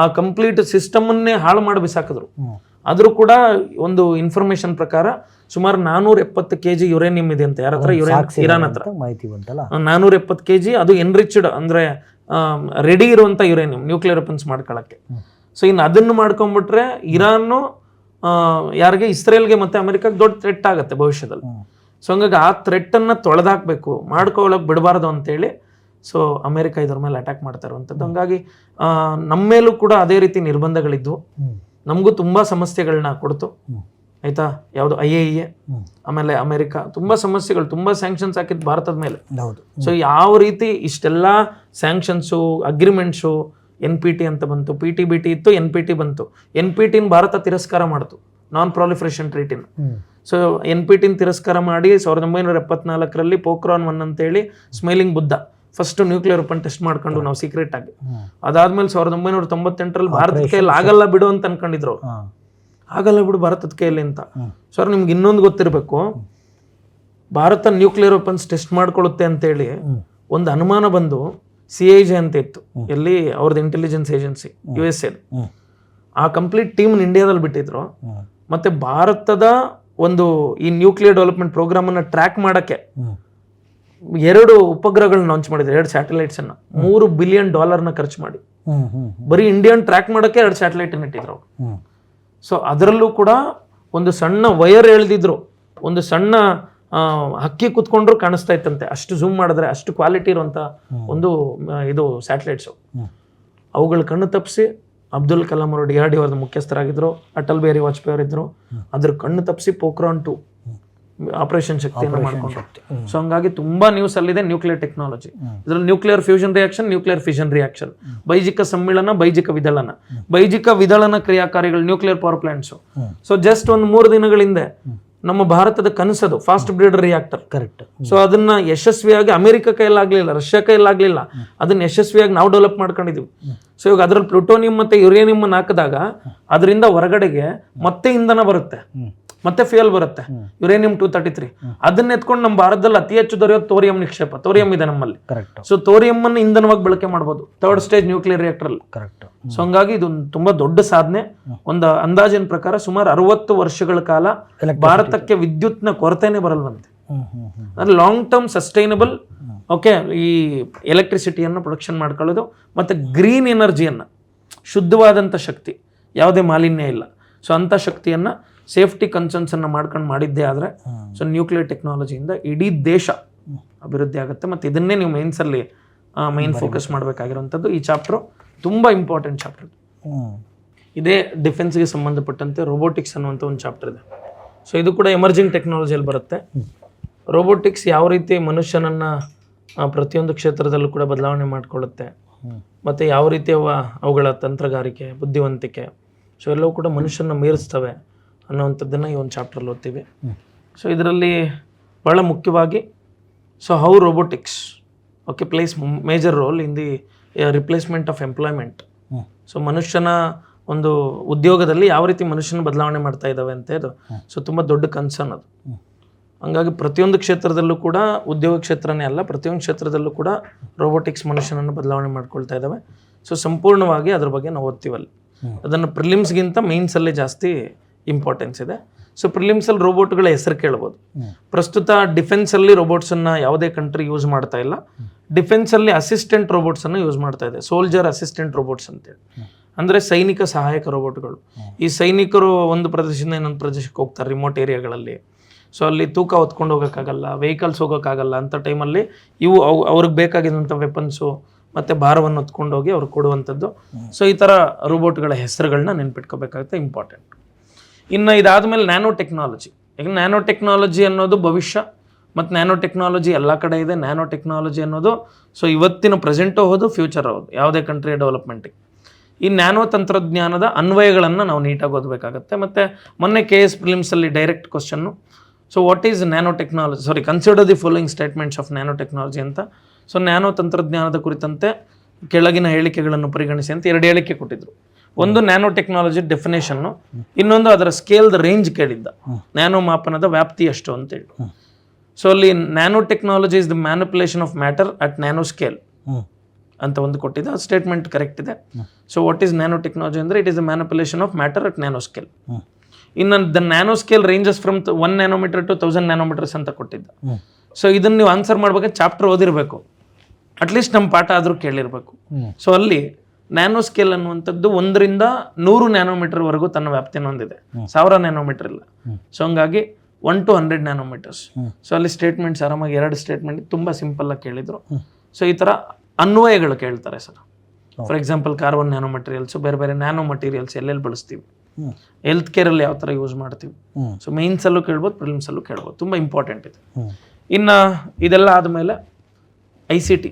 ಆ ಕಂಪ್ಲೀಟ್ ಸಿಸ್ಟಮ್ ಅನ್ನೇ ಹಾಳು ಮಾಡಿ ಬಿಸಾಕಿದ್ರು. ಆದ್ರೂ ಕೂಡ ಒಂದು ಇನ್ಫಾರ್ಮೇಶನ್ ಪ್ರಕಾರ ಸುಮಾರು 470 kg ಯುರೇನಿಯಂ ಇದೆ ಅಂತ. ಯಾರ ಹತ್ರ? ಇರಾನ್ ಹತ್ರ 470 kg. ಅದು ಎನ್ರಿಚ್ಡ್ ಅಂದ್ರೆ ರೆಡಿ ಇರುವಂತ ಯುರೇನಿಯಂ ನ್ಯೂಕ್ಲಿಯರ್ ವೆಪನ್ಸ್ ಮಾಡ್ಕೊಳಕ್ಕೆ. ಸೊ ಇನ್ನು ಅದನ್ನು ಮಾಡ್ಕೊಂಡ್ಬಿಟ್ರೆ ಇರಾನ್ ಯಾರಿಗೆ? ಇಸ್ರೇಲ್ಗೆ ಮತ್ತೆ ಅಮೆರಿಕಕ್ಕೆ ದೊಡ್ಡ ಥ್ರೆಟ್ ಆಗುತ್ತೆ ಭವಿಷ್ಯದಲ್ಲಿ. ಸೊ ಹಂಗಾಗಿ ಆ ಥ್ರೆಟ್ ಅನ್ನ ತೊಳೆದಾಕ್ಬೇಕು, ಮಾಡ್ಕೊಳ್ಳೋಕೆ ಬಿಡಬಾರ್ದು ಅಂತೇಳಿ ಸೊ ಅಮೆರಿಕ ಇದ್ರ ಮೇಲೆ ಅಟ್ಯಾಕ್ ಮಾಡ್ತಾ ಇರುವಂಥದ್ದು. ಹಂಗಾಗಿ ನಮ್ಮ ಮೇಲೂ ಕೂಡ ಅದೇ ರೀತಿ ನಿರ್ಬಂಧಗಳಿದ್ವು. ನಮಗೂ ತುಂಬಾ ಸಮಸ್ಯೆಗಳನ್ನ ಕೊಡ್ತು. ಆಯ್ತಾ? ಯಾವುದು IAEA, ಆಮೇಲೆ ಅಮೆರಿಕ ತುಂಬಾ ಸಮಸ್ಯೆಗಳು, ತುಂಬಾ ಸ್ಯಾಂಕ್ಷನ್ಸ್ ಹಾಕಿದ್ ಭಾರತದ ಮೇಲೆ. ಸೊ ಯಾವ ರೀತಿ ಇಷ್ಟೆಲ್ಲ ಸ್ಯಾಂಕ್ಷನ್ಸು, ಅಗ್ರಿಮೆಂಟ್ಸು, NPT ಅಂತ ಬಂತು, PTBT ಇತ್ತು, NPT ಬಂತು. NPTನ ಭಾರತ ತಿರಸ್ಕಾರ ಮಾಡ್ತು, ನಾನ್ ಪ್ರಾಲಿಫರೇಷನ್ ಟ್ರೀಟಿನ. ಸೊ NPTನ ತಿರಸ್ಕಾರ ಮಾಡಿ 1974ರಲ್ಲಿ ಪೋಖ್ರಾನ್ 1 ಅಂತೇಳಿ smiling Buddha first nuclear weapon test ಮಾಡ್ಕೊಂಡು ನಾವು ಸೀಕ್ರೆಟ್ ಆಗಿ. ಅದಾದ್ಮೇಲೆ 1998ರಲ್ಲಿ ಭಾರತದ ಕೈಯಲ್ಲಿ ಆಗಲ್ಲ ಬಿಡು ಅಂತ ಅನ್ಕೊಂಡಿದ್ರು. ಆಗಲ್ಲ ಬಿಡು ಭಾರತದ ಕೈಯಲ್ಲಿ ಅಂತ. ಸರ್ ನಿಮ್ಗೆ ಇನ್ನೊಂದು ಗೊತ್ತಿರಬೇಕು, ಭಾರತ ನ್ಯೂಕ್ಲಿಯರ್ ವೆಪನ್ಸ್ ಟೆಸ್ಟ್ ಮಾಡ್ಕೊಳ್ಳುತ್ತೆ ಅಂತೇಳಿ ಒಂದು ಅನುಮಾನ ಬಂದು CIG ಅಂತ ಇತ್ತು, ಎಲ್ಲಿ ಅವ್ರದ್ದು ಇಂಟೆಲಿಜೆನ್ಸ್ ಏಜೆನ್ಸಿ USA. ಆ ಕಂಪ್ಲೀಟ್ ಟೀಮ್ ಇಂಡಿಯಾದಲ್ಲಿ ಬಿಟ್ಟಿದ್ರು. ಮತ್ತೆ ಭಾರತದ ಒಂದು ಈ ನ್ಯೂಕ್ಲಿಯರ್ ಡೆವಲಪ್ಮೆಂಟ್ ಪ್ರೋಗ್ರಾಮ್ ಅನ್ನ ಟ್ರ್ಯಾಕ್ ಮಾಡಕ್ಕೆ 2 ಉಪಗ್ರಹಗಳನ್ನ ಲಾಂಚ್ ಮಾಡಿದ್ರು, 2 ಸ್ಯಾಟಲೈಟ್ಸ್ ಅನ್ನ $3 ಬಿಲಿಯನ್ ಖರ್ಚು ಮಾಡಿ. ಬರೀ ಇಂಡಿಯನ್ ಟ್ರ್ಯಾಕ್ ಮಾಡಕ್ಕೆ 2 ಸ್ಯಾಟಲೈಟ್ ಅನ್ನ ಇಟ್ಟಿದ್ರು. ಸೊ ಅದರಲ್ಲೂ ಕೂಡ ಒಂದು ಸಣ್ಣ ವೈರ್ ಎಳೆದಿದ್ರು, ಒಂದು ಸಣ್ಣ ಹಕ್ಕಿ ಕುತ್ಕೊಂಡ್ರು ಕಾಣಿಸ್ತಾ ಇತ್ತಂತೆ, ಅಷ್ಟು ಝೂಮ್ ಮಾಡಿದ್ರೆ ಅಷ್ಟು ಕ್ವಾಲಿಟಿ ಇರುವಂತ ಒಂದು ಇದು ಸ್ಯಾಟಲೈಟ್ಸು. ಅವುಗಳ ಕಣ್ಣು ತಪ್ಪಿಸಿ ಅಬ್ದುಲ್ ಕಲಾಂ ಅವರು DRDO ಅವ್ರದ್ದು ಮುಖ್ಯಸ್ಥರಾಗಿದ್ರು, ಅಟಲ್ ಬಿಹಾರಿ ವಾಜಪೇಯಿ ಅವರಿದ್ರು. ಅದ್ರ ಕಣ್ಣು ತಪ್ಪಿಸಿ ಪೋಖ್ರಾನ್ 2 ಆಪರೇಷನ್ ಶಕ್ತಿಯನ್ನು ಮಾಡ್ಕೊಂಡು. ಸೊ ಹಂಗಾಗಿ ತುಂಬಾ ನ್ಯೂಸ್ ಅಲ್ಲಿದೆ ನ್ಯೂಕ್ಲಿಯರ್ ಟೆಕ್ನಾಲಜಿ. ಇದ್ರಲ್ಲಿ nuclear fusion reaction, nuclear fission reaction, ಬೈಜಿಕ ಸಮ್ಮಿಳನ, ಬೈಜಿಕ ವಿದಳನ, ಬೈಜಿಕ ವಿದಳನ ಕ್ರಿಯಾಕಾರಿಗಳು, nuclear power plants. So just ಒಂದು 3 ದಿನಗಳ ಹಿಂದೆ ನಮ್ಮ ಭಾರತದ ಕನಸದು fast breeder reactor. Correct. So ಅದನ್ನ ಯಶಸ್ವಿಯಾಗಿ ಅಮೆರಿಕ ಕೈಯಲ್ಲಾಗಲಿಲ್ಲ, ರಷ್ಯಾ ಕೈಯಲ್ಲಾಗಲಿಲ್ಲ, ಅದನ್ನ ಯಶಸ್ವಿಯಾಗಿ ನಾವು ಡೆವಲಪ್ ಮಾಡ್ಕೊಂಡಿದ್ದೀವಿ. ಸೊ ಇವಾಗ ಅದ್ರಲ್ಲಿ ಪ್ಲೂಟೋನಿಯಂ ಮತ್ತೆ ಯುರೇನಿಯಂ ಹಾಕಿದಾಗ ಅದರಿಂದ ಹೊರಗಡೆಗೆ ಮತ್ತೆ ಇಂಧನ ಬರುತ್ತೆ, ಮತ್ತೆ ಫ್ಯೂಯಲ್ ಬರುತ್ತೆ, ಯುರೇನಿಯಂ 233. ಅದನ್ನ ಎತ್ಕೊಂಡು ನಮ್ಮ ಭಾರತದಲ್ಲಿ ಅತಿ ಹೆಚ್ಚು ದೊರೆಯೋದು ಥೋರಿಯಂ ನಿಕ್ಷೇಪ. ಥೋರಿಯಂ ಇದೆ ನಮ್ಮಲ್ಲಿ. ಸೊ ಥೋರಿಯಂ ಅನ್ನು ಇಂಧನವಾಗಿ ಬಳಕೆ ಮಾಡಬಹುದು 3rd ಸ್ಟೇಜ್ ನ್ಯೂಕ್ಲಿಯರ್ ರಿಯಾಕ್ಟರ್ ಅಲ್ಲಿ. ಕರೆಕ್ಟ್. ಸೊ ಹಂಗಾಗಿ ಇದು ತುಂಬಾ ದೊಡ್ಡ ಸಾಧನೆ. ಒಂದು ಅಂದಾಜಿನ ಪ್ರಕಾರ ಸುಮಾರು 60 ವರ್ಷಗಳ ಕಾಲ ಭಾರತಕ್ಕೆ ವಿದ್ಯುತ್ನ ಕೊರತೆನೇ ಬರಲ್ವಂತೆ. ಅಂದ್ರೆ ಲಾಂಗ್ ಟರ್ಮ್ ಸಸ್ಟೈನಬಲ್ ಓಕೆ ಈ ಎಲೆಕ್ಟ್ರಿಸಿಟಿಯನ್ನು ಪ್ರೊಡಕ್ಷನ್ ಮಾಡ್ಕೊಳ್ಳೋದು, ಮತ್ತೆ ಗ್ರೀನ್ ಎನರ್ಜಿಯನ್ನ, ಶುದ್ಧವಾದಂಥ ಶಕ್ತಿ, ಯಾವುದೇ ಮಾಲಿನ್ಯ ಇಲ್ಲ. ಸೊ ಅಂಥ ಶಕ್ತಿಯನ್ನ ಸೇಫ್ಟಿ ಕನ್ಸರ್ನ್ಸ್ ಅನ್ನ ಮಾಡ್ಕೊಂಡು ಮಾಡಿದ್ದೇ ಆದ್ರೆ ಸೊ ನ್ಯೂಕ್ಲಿಯರ್ ಟೆಕ್ನಾಲಜಿಯಿಂದ ಇಡೀ ದೇಶ ಅಭಿವೃದ್ಧಿ ಆಗುತ್ತೆ. ಮತ್ತೆ ಇದನ್ನೇ ನೀವು ಮೇನ್ಸಲ್ಲಿ ಮೈನ್ ಫೋಕಸ್ ಮಾಡಬೇಕಾಗಿರುವಂಥದ್ದು. ಈ ಚಾಪ್ಟರ್ ತುಂಬಾ ಇಂಪಾರ್ಟೆಂಟ್ ಚಾಪ್ಟರ್. ಇದೇ ಡಿಫೆನ್ಸ್ಗೆ ಸಂಬಂಧಪಟ್ಟಂತೆ ರೋಬೋಟಿಕ್ಸ್ ಅನ್ನುವಂಥ ಒಂದು ಚಾಪ್ಟರ್ ಇದೆ. ಸೊ ಇದು ಕೂಡ ಎಮರ್ಜಿಂಗ್ ಟೆಕ್ನಾಲಜಿಯಲ್ಲಿ ಬರುತ್ತೆ. ರೋಬೋಟಿಕ್ಸ್ ಯಾವ ರೀತಿ ಮನುಷ್ಯನನ್ನ ಪ್ರತಿಯೊಂದು ಕ್ಷೇತ್ರದಲ್ಲೂ ಕೂಡ ಬದಲಾವಣೆ ಮಾಡಿಕೊಳ್ಳುತ್ತೆ, ಮತ್ತು ಯಾವ ರೀತಿ ಅವುಗಳ ತಂತ್ರಗಾರಿಕೆ, ಬುದ್ಧಿವಂತಿಕೆ, ಸೊ ಎಲ್ಲವೂ ಕೂಡ ಮನುಷ್ಯನ ಮೀರಿಸ್ತವೆ ಅನ್ನೋವಂಥದ್ದನ್ನು ಈ ಒಂದು ಚಾಪ್ಟ್ರಲ್ಲಿ ಓದ್ತೀವಿ. ಸೊ ಇದರಲ್ಲಿ ಭಾಳ ಮುಖ್ಯವಾಗಿ so how robotics okay place major role in the replacement of employment. So ಮನುಷ್ಯನ ಒಂದು ಉದ್ಯೋಗದಲ್ಲಿ ಯಾವ ರೀತಿ ಮನುಷ್ಯನ ಬದಲಾವಣೆ ಮಾಡ್ತಾ ಇದ್ದಾವೆ ಅಂತ ಇದು ಸೊ ತುಂಬ ದೊಡ್ಡ ಕನ್ಸರ್ನ್ ಅದು. ಹಂಗಾಗಿ ಪ್ರತಿಯೊಂದು ಕ್ಷೇತ್ರದಲ್ಲೂ ಕೂಡ, ಉದ್ಯೋಗ ಕ್ಷೇತ್ರನೇ ಅಲ್ಲ, ಪ್ರತಿಯೊಂದು ಕ್ಷೇತ್ರದಲ್ಲೂ ಕೂಡ ರೋಬೋಟಿಕ್ಸ್ ಮನುಷ್ಯನನ್ನು ಬದಲಾವಣೆ ಮಾಡ್ಕೊಳ್ತಾ ಇದ್ದಾವೆ. ಸೊ ಸಂಪೂರ್ಣವಾಗಿ ಅದ್ರ ಬಗ್ಗೆ ನಾವು ಓದ್ತೀವಲ್ಲಿ. ಅದನ್ನು ಪ್ರಿಲಿಮ್ಸ್ಗಿಂತ ಮೇನ್ಸಲ್ಲೇ ಜಾಸ್ತಿ ಇಂಪಾರ್ಟೆನ್ಸ್ ಇದೆ. ಸೊ ಪ್ರಿಲಿಮ್ಸಲ್ಲಿ ರೋಬೋಟ್ಗಳ ಹೆಸರು ಕೇಳ್ಬೋದು. ಪ್ರಸ್ತುತ ಡಿಫೆನ್ಸಲ್ಲಿ ರೋಬೋಟ್ಸನ್ನು ಯಾವುದೇ ಕಂಟ್ರಿ ಯೂಸ್ ಮಾಡ್ತಾ ಇಲ್ಲ. ಡಿಫೆನ್ಸಲ್ಲಿ ಅಸಿಸ್ಟೆಂಟ್ ರೋಬೋಟ್ಸನ್ನು ಯೂಸ್ ಮಾಡ್ತಾ ಇದೆ, ಸೋಲ್ಜರ್ ಅಸಿಸ್ಟೆಂಟ್ ರೋಬೋಟ್ಸ್ ಅಂತೇಳಿ. ಅಂದರೆ ಸೈನಿಕ ಸಹಾಯಕ ರೋಬೋಟ್ಗಳು. ಈ ಸೈನಿಕರು ಒಂದು ಪ್ರದೇಶದಿಂದ ಇನ್ನೊಂದು ಪ್ರದೇಶಕ್ಕೆ ಹೋಗ್ತಾರೆ ರಿಮೋಟ್ ಏರಿಯಾಗಳಲ್ಲಿ. ಸೊ ಅಲ್ಲಿ ತೂಕ ಹೊತ್ಕೊಂಡು ಹೋಗೋಕ್ಕಾಗಲ್ಲ, ವೆಹಿಕಲ್ಸ್ ಹೋಗೋಕ್ಕಾಗಲ್ಲ. ಅಂಥ ಟೈಮಲ್ಲಿ ಇವು ಅವ್ರಿಗೆ ಬೇಕಾಗಿದ್ದಂಥ ವೆಪನ್ಸು ಮತ್ತು ಭಾರವನ್ನು ಹೊತ್ಕೊಂಡು ಹೋಗಿ ಅವ್ರಿಗೆ ಕೊಡುವಂಥದ್ದು. ಸೊ ಈ ಥರ ರೋಬೋಟ್ಗಳ ಹೆಸರುಗಳನ್ನ ನೆನ್ಪಿಟ್ಕೋಬೇಕಾಗುತ್ತೆ, ಇಂಪಾರ್ಟೆಂಟ್. ಇನ್ನು ಇದಾದಮೇಲೆ ನ್ಯಾನೋ ಟೆಕ್ನಾಲಜಿ. ಈಗ ನ್ಯಾನೋ ಟೆಕ್ನಾಲಜಿ ಅನ್ನೋದು ಭವಿಷ್ಯ, ಮತ್ತು ನ್ಯಾನೋ ಟೆಕ್ನಾಲಜಿ ಎಲ್ಲ ಕಡೆ ಇದೆ. ನ್ಯಾನೋ ಟೆಕ್ನಾಲಜಿ ಅನ್ನೋದು ಸೊ ಇವತ್ತಿನ ಪ್ರೆಸೆಂಟು ಹೌದು, ಫ್ಯೂಚರ್ ಹೌದು, ಯಾವುದೇ ಕಂಟ್ರಿಯ ಡೆವಲಪ್ಮೆಂಟಿಗೆ. ಈ ನ್ಯಾನೋ ತಂತ್ರಜ್ಞಾನದ ಅನ್ವಯಗಳನ್ನು ನಾವು ನೀಟಾಗಿ ಓದಬೇಕಾಗತ್ತೆ. ಮತ್ತು ಮೊನ್ನೆ KS ಪ್ರಿಲಿಮ್ಸಲ್ಲಿ direct question, so what is nano technology, consider the following statements of nano technology ಅಂತ. ಸೊ ನ್ಯಾನೋ ತಂತ್ರಜ್ಞಾನದ ಕುರಿತಂತೆ ಕೆಳಗಿನ ಹೇಳಿಕೆಗಳನ್ನು ಪರಿಗಣಿಸಿ ಅಂತ 2 ಹೇಳಿಕೆ ಕೊಟ್ಟಿದ್ರು. ಒಂದು ನ್ಯಾನೋ ಟೆಕ್ನಾಲಜಿ ಡೆಫಿನೇಷನ್ನು, ಇನ್ನೊಂದು ಅದರ ಸ್ಕೇಲ್ದ ರೇಂಜ್ ಕೇಳಿದ್ದ, ನ್ಯಾನೋ ಮಾಪನದ ವ್ಯಾಪ್ತಿ ಎಷ್ಟು ಅಂತೇಳಿ. ಸೊ ಅಲ್ಲಿ nano technology is the manipulation of matter at nano scale ಅಂತ ಒಂದು ಕೊಟ್ಟಿದ್ದ. ಸ್ಟೇಟ್ಮೆಂಟ್ ಕರೆಕ್ಟ್ ಇದೆ. So what is nano technology ಅಂದರೆ it is the manipulation of matter at nano scale. ಇನ್ನು the nano scale ranges from 1 nanometer to 1000 nanometers ಅಂತ ಕೊಟ್ಟಿದ್ದ. So ಇದನ್ನು ನೀವು ಆನ್ಸರ್ ಮಾಡ್ಬೇಕಾದ್ರೆ ಚಾಪ್ಟರ್ ಓದಿರಬೇಕು, ಅಟ್ಲೀಸ್ಟ್ ನಮ್ಮ ಪಾಠ ಆದರೂ ಕೇಳಿರಬೇಕು. ಸೊ ಅಲ್ಲಿ ನ್ಯಾನೋ ಸ್ಕೇಲ್ ಅನ್ನುವಂಥದ್ದು 1 ರಿಂದ 100 ನ್ಯಾನೋಮೀಟರ್ವರೆಗೂ ತನ್ನ ವ್ಯಾಪ್ತಿಯನ್ನು ಹೊಂದಿದೆ, 1000 ನ್ಯಾನೋಮೀಟರ್ ಇಲ್ಲ. ಸೊ ಹಂಗಾಗಿ 1 to 100 nanometers. ಸೊ ಅಲ್ಲಿ ಸ್ಟೇಟ್ಮೆಂಟ್ಸ್ ಆರಾಮಾಗಿ 2 ಸ್ಟೇಟ್ಮೆಂಟ್ ತುಂಬ ಸಿಂಪಲ್ಲಾಗಿ ಕೇಳಿದರು. ಸೊ ಈ ಥರ ಅನ್ವಯಗಳು ಕೇಳ್ತಾರೆ sir. For example carbon nano materials, ಬೇರೆ ಬೇರೆ ನ್ಯಾನೋ ಮಟೀರಿಯಲ್ಸ್ ಎಲ್ಲೆಲ್ಲಿ ಬಳಸ್ತೀವಿ, ಹೆಲ್ತ್ ಕೇರಲ್ಲಿ ಯಾವ ಥರ ಯೂಸ್ ಮಾಡ್ತೀವಿ. ಸೊ ಮೇನ್ಸಲ್ಲೂ ಕೇಳ್ಬೋದು, ಪ್ರಿಲಿಮ್ಸಲ್ಲೂ ಕೇಳ್ಬೋದು, ತುಂಬ ಇಂಪಾರ್ಟೆಂಟ್ ಇದೆ. ಇನ್ನು ಇದೆಲ್ಲ ಆದಮೇಲೆ ICT,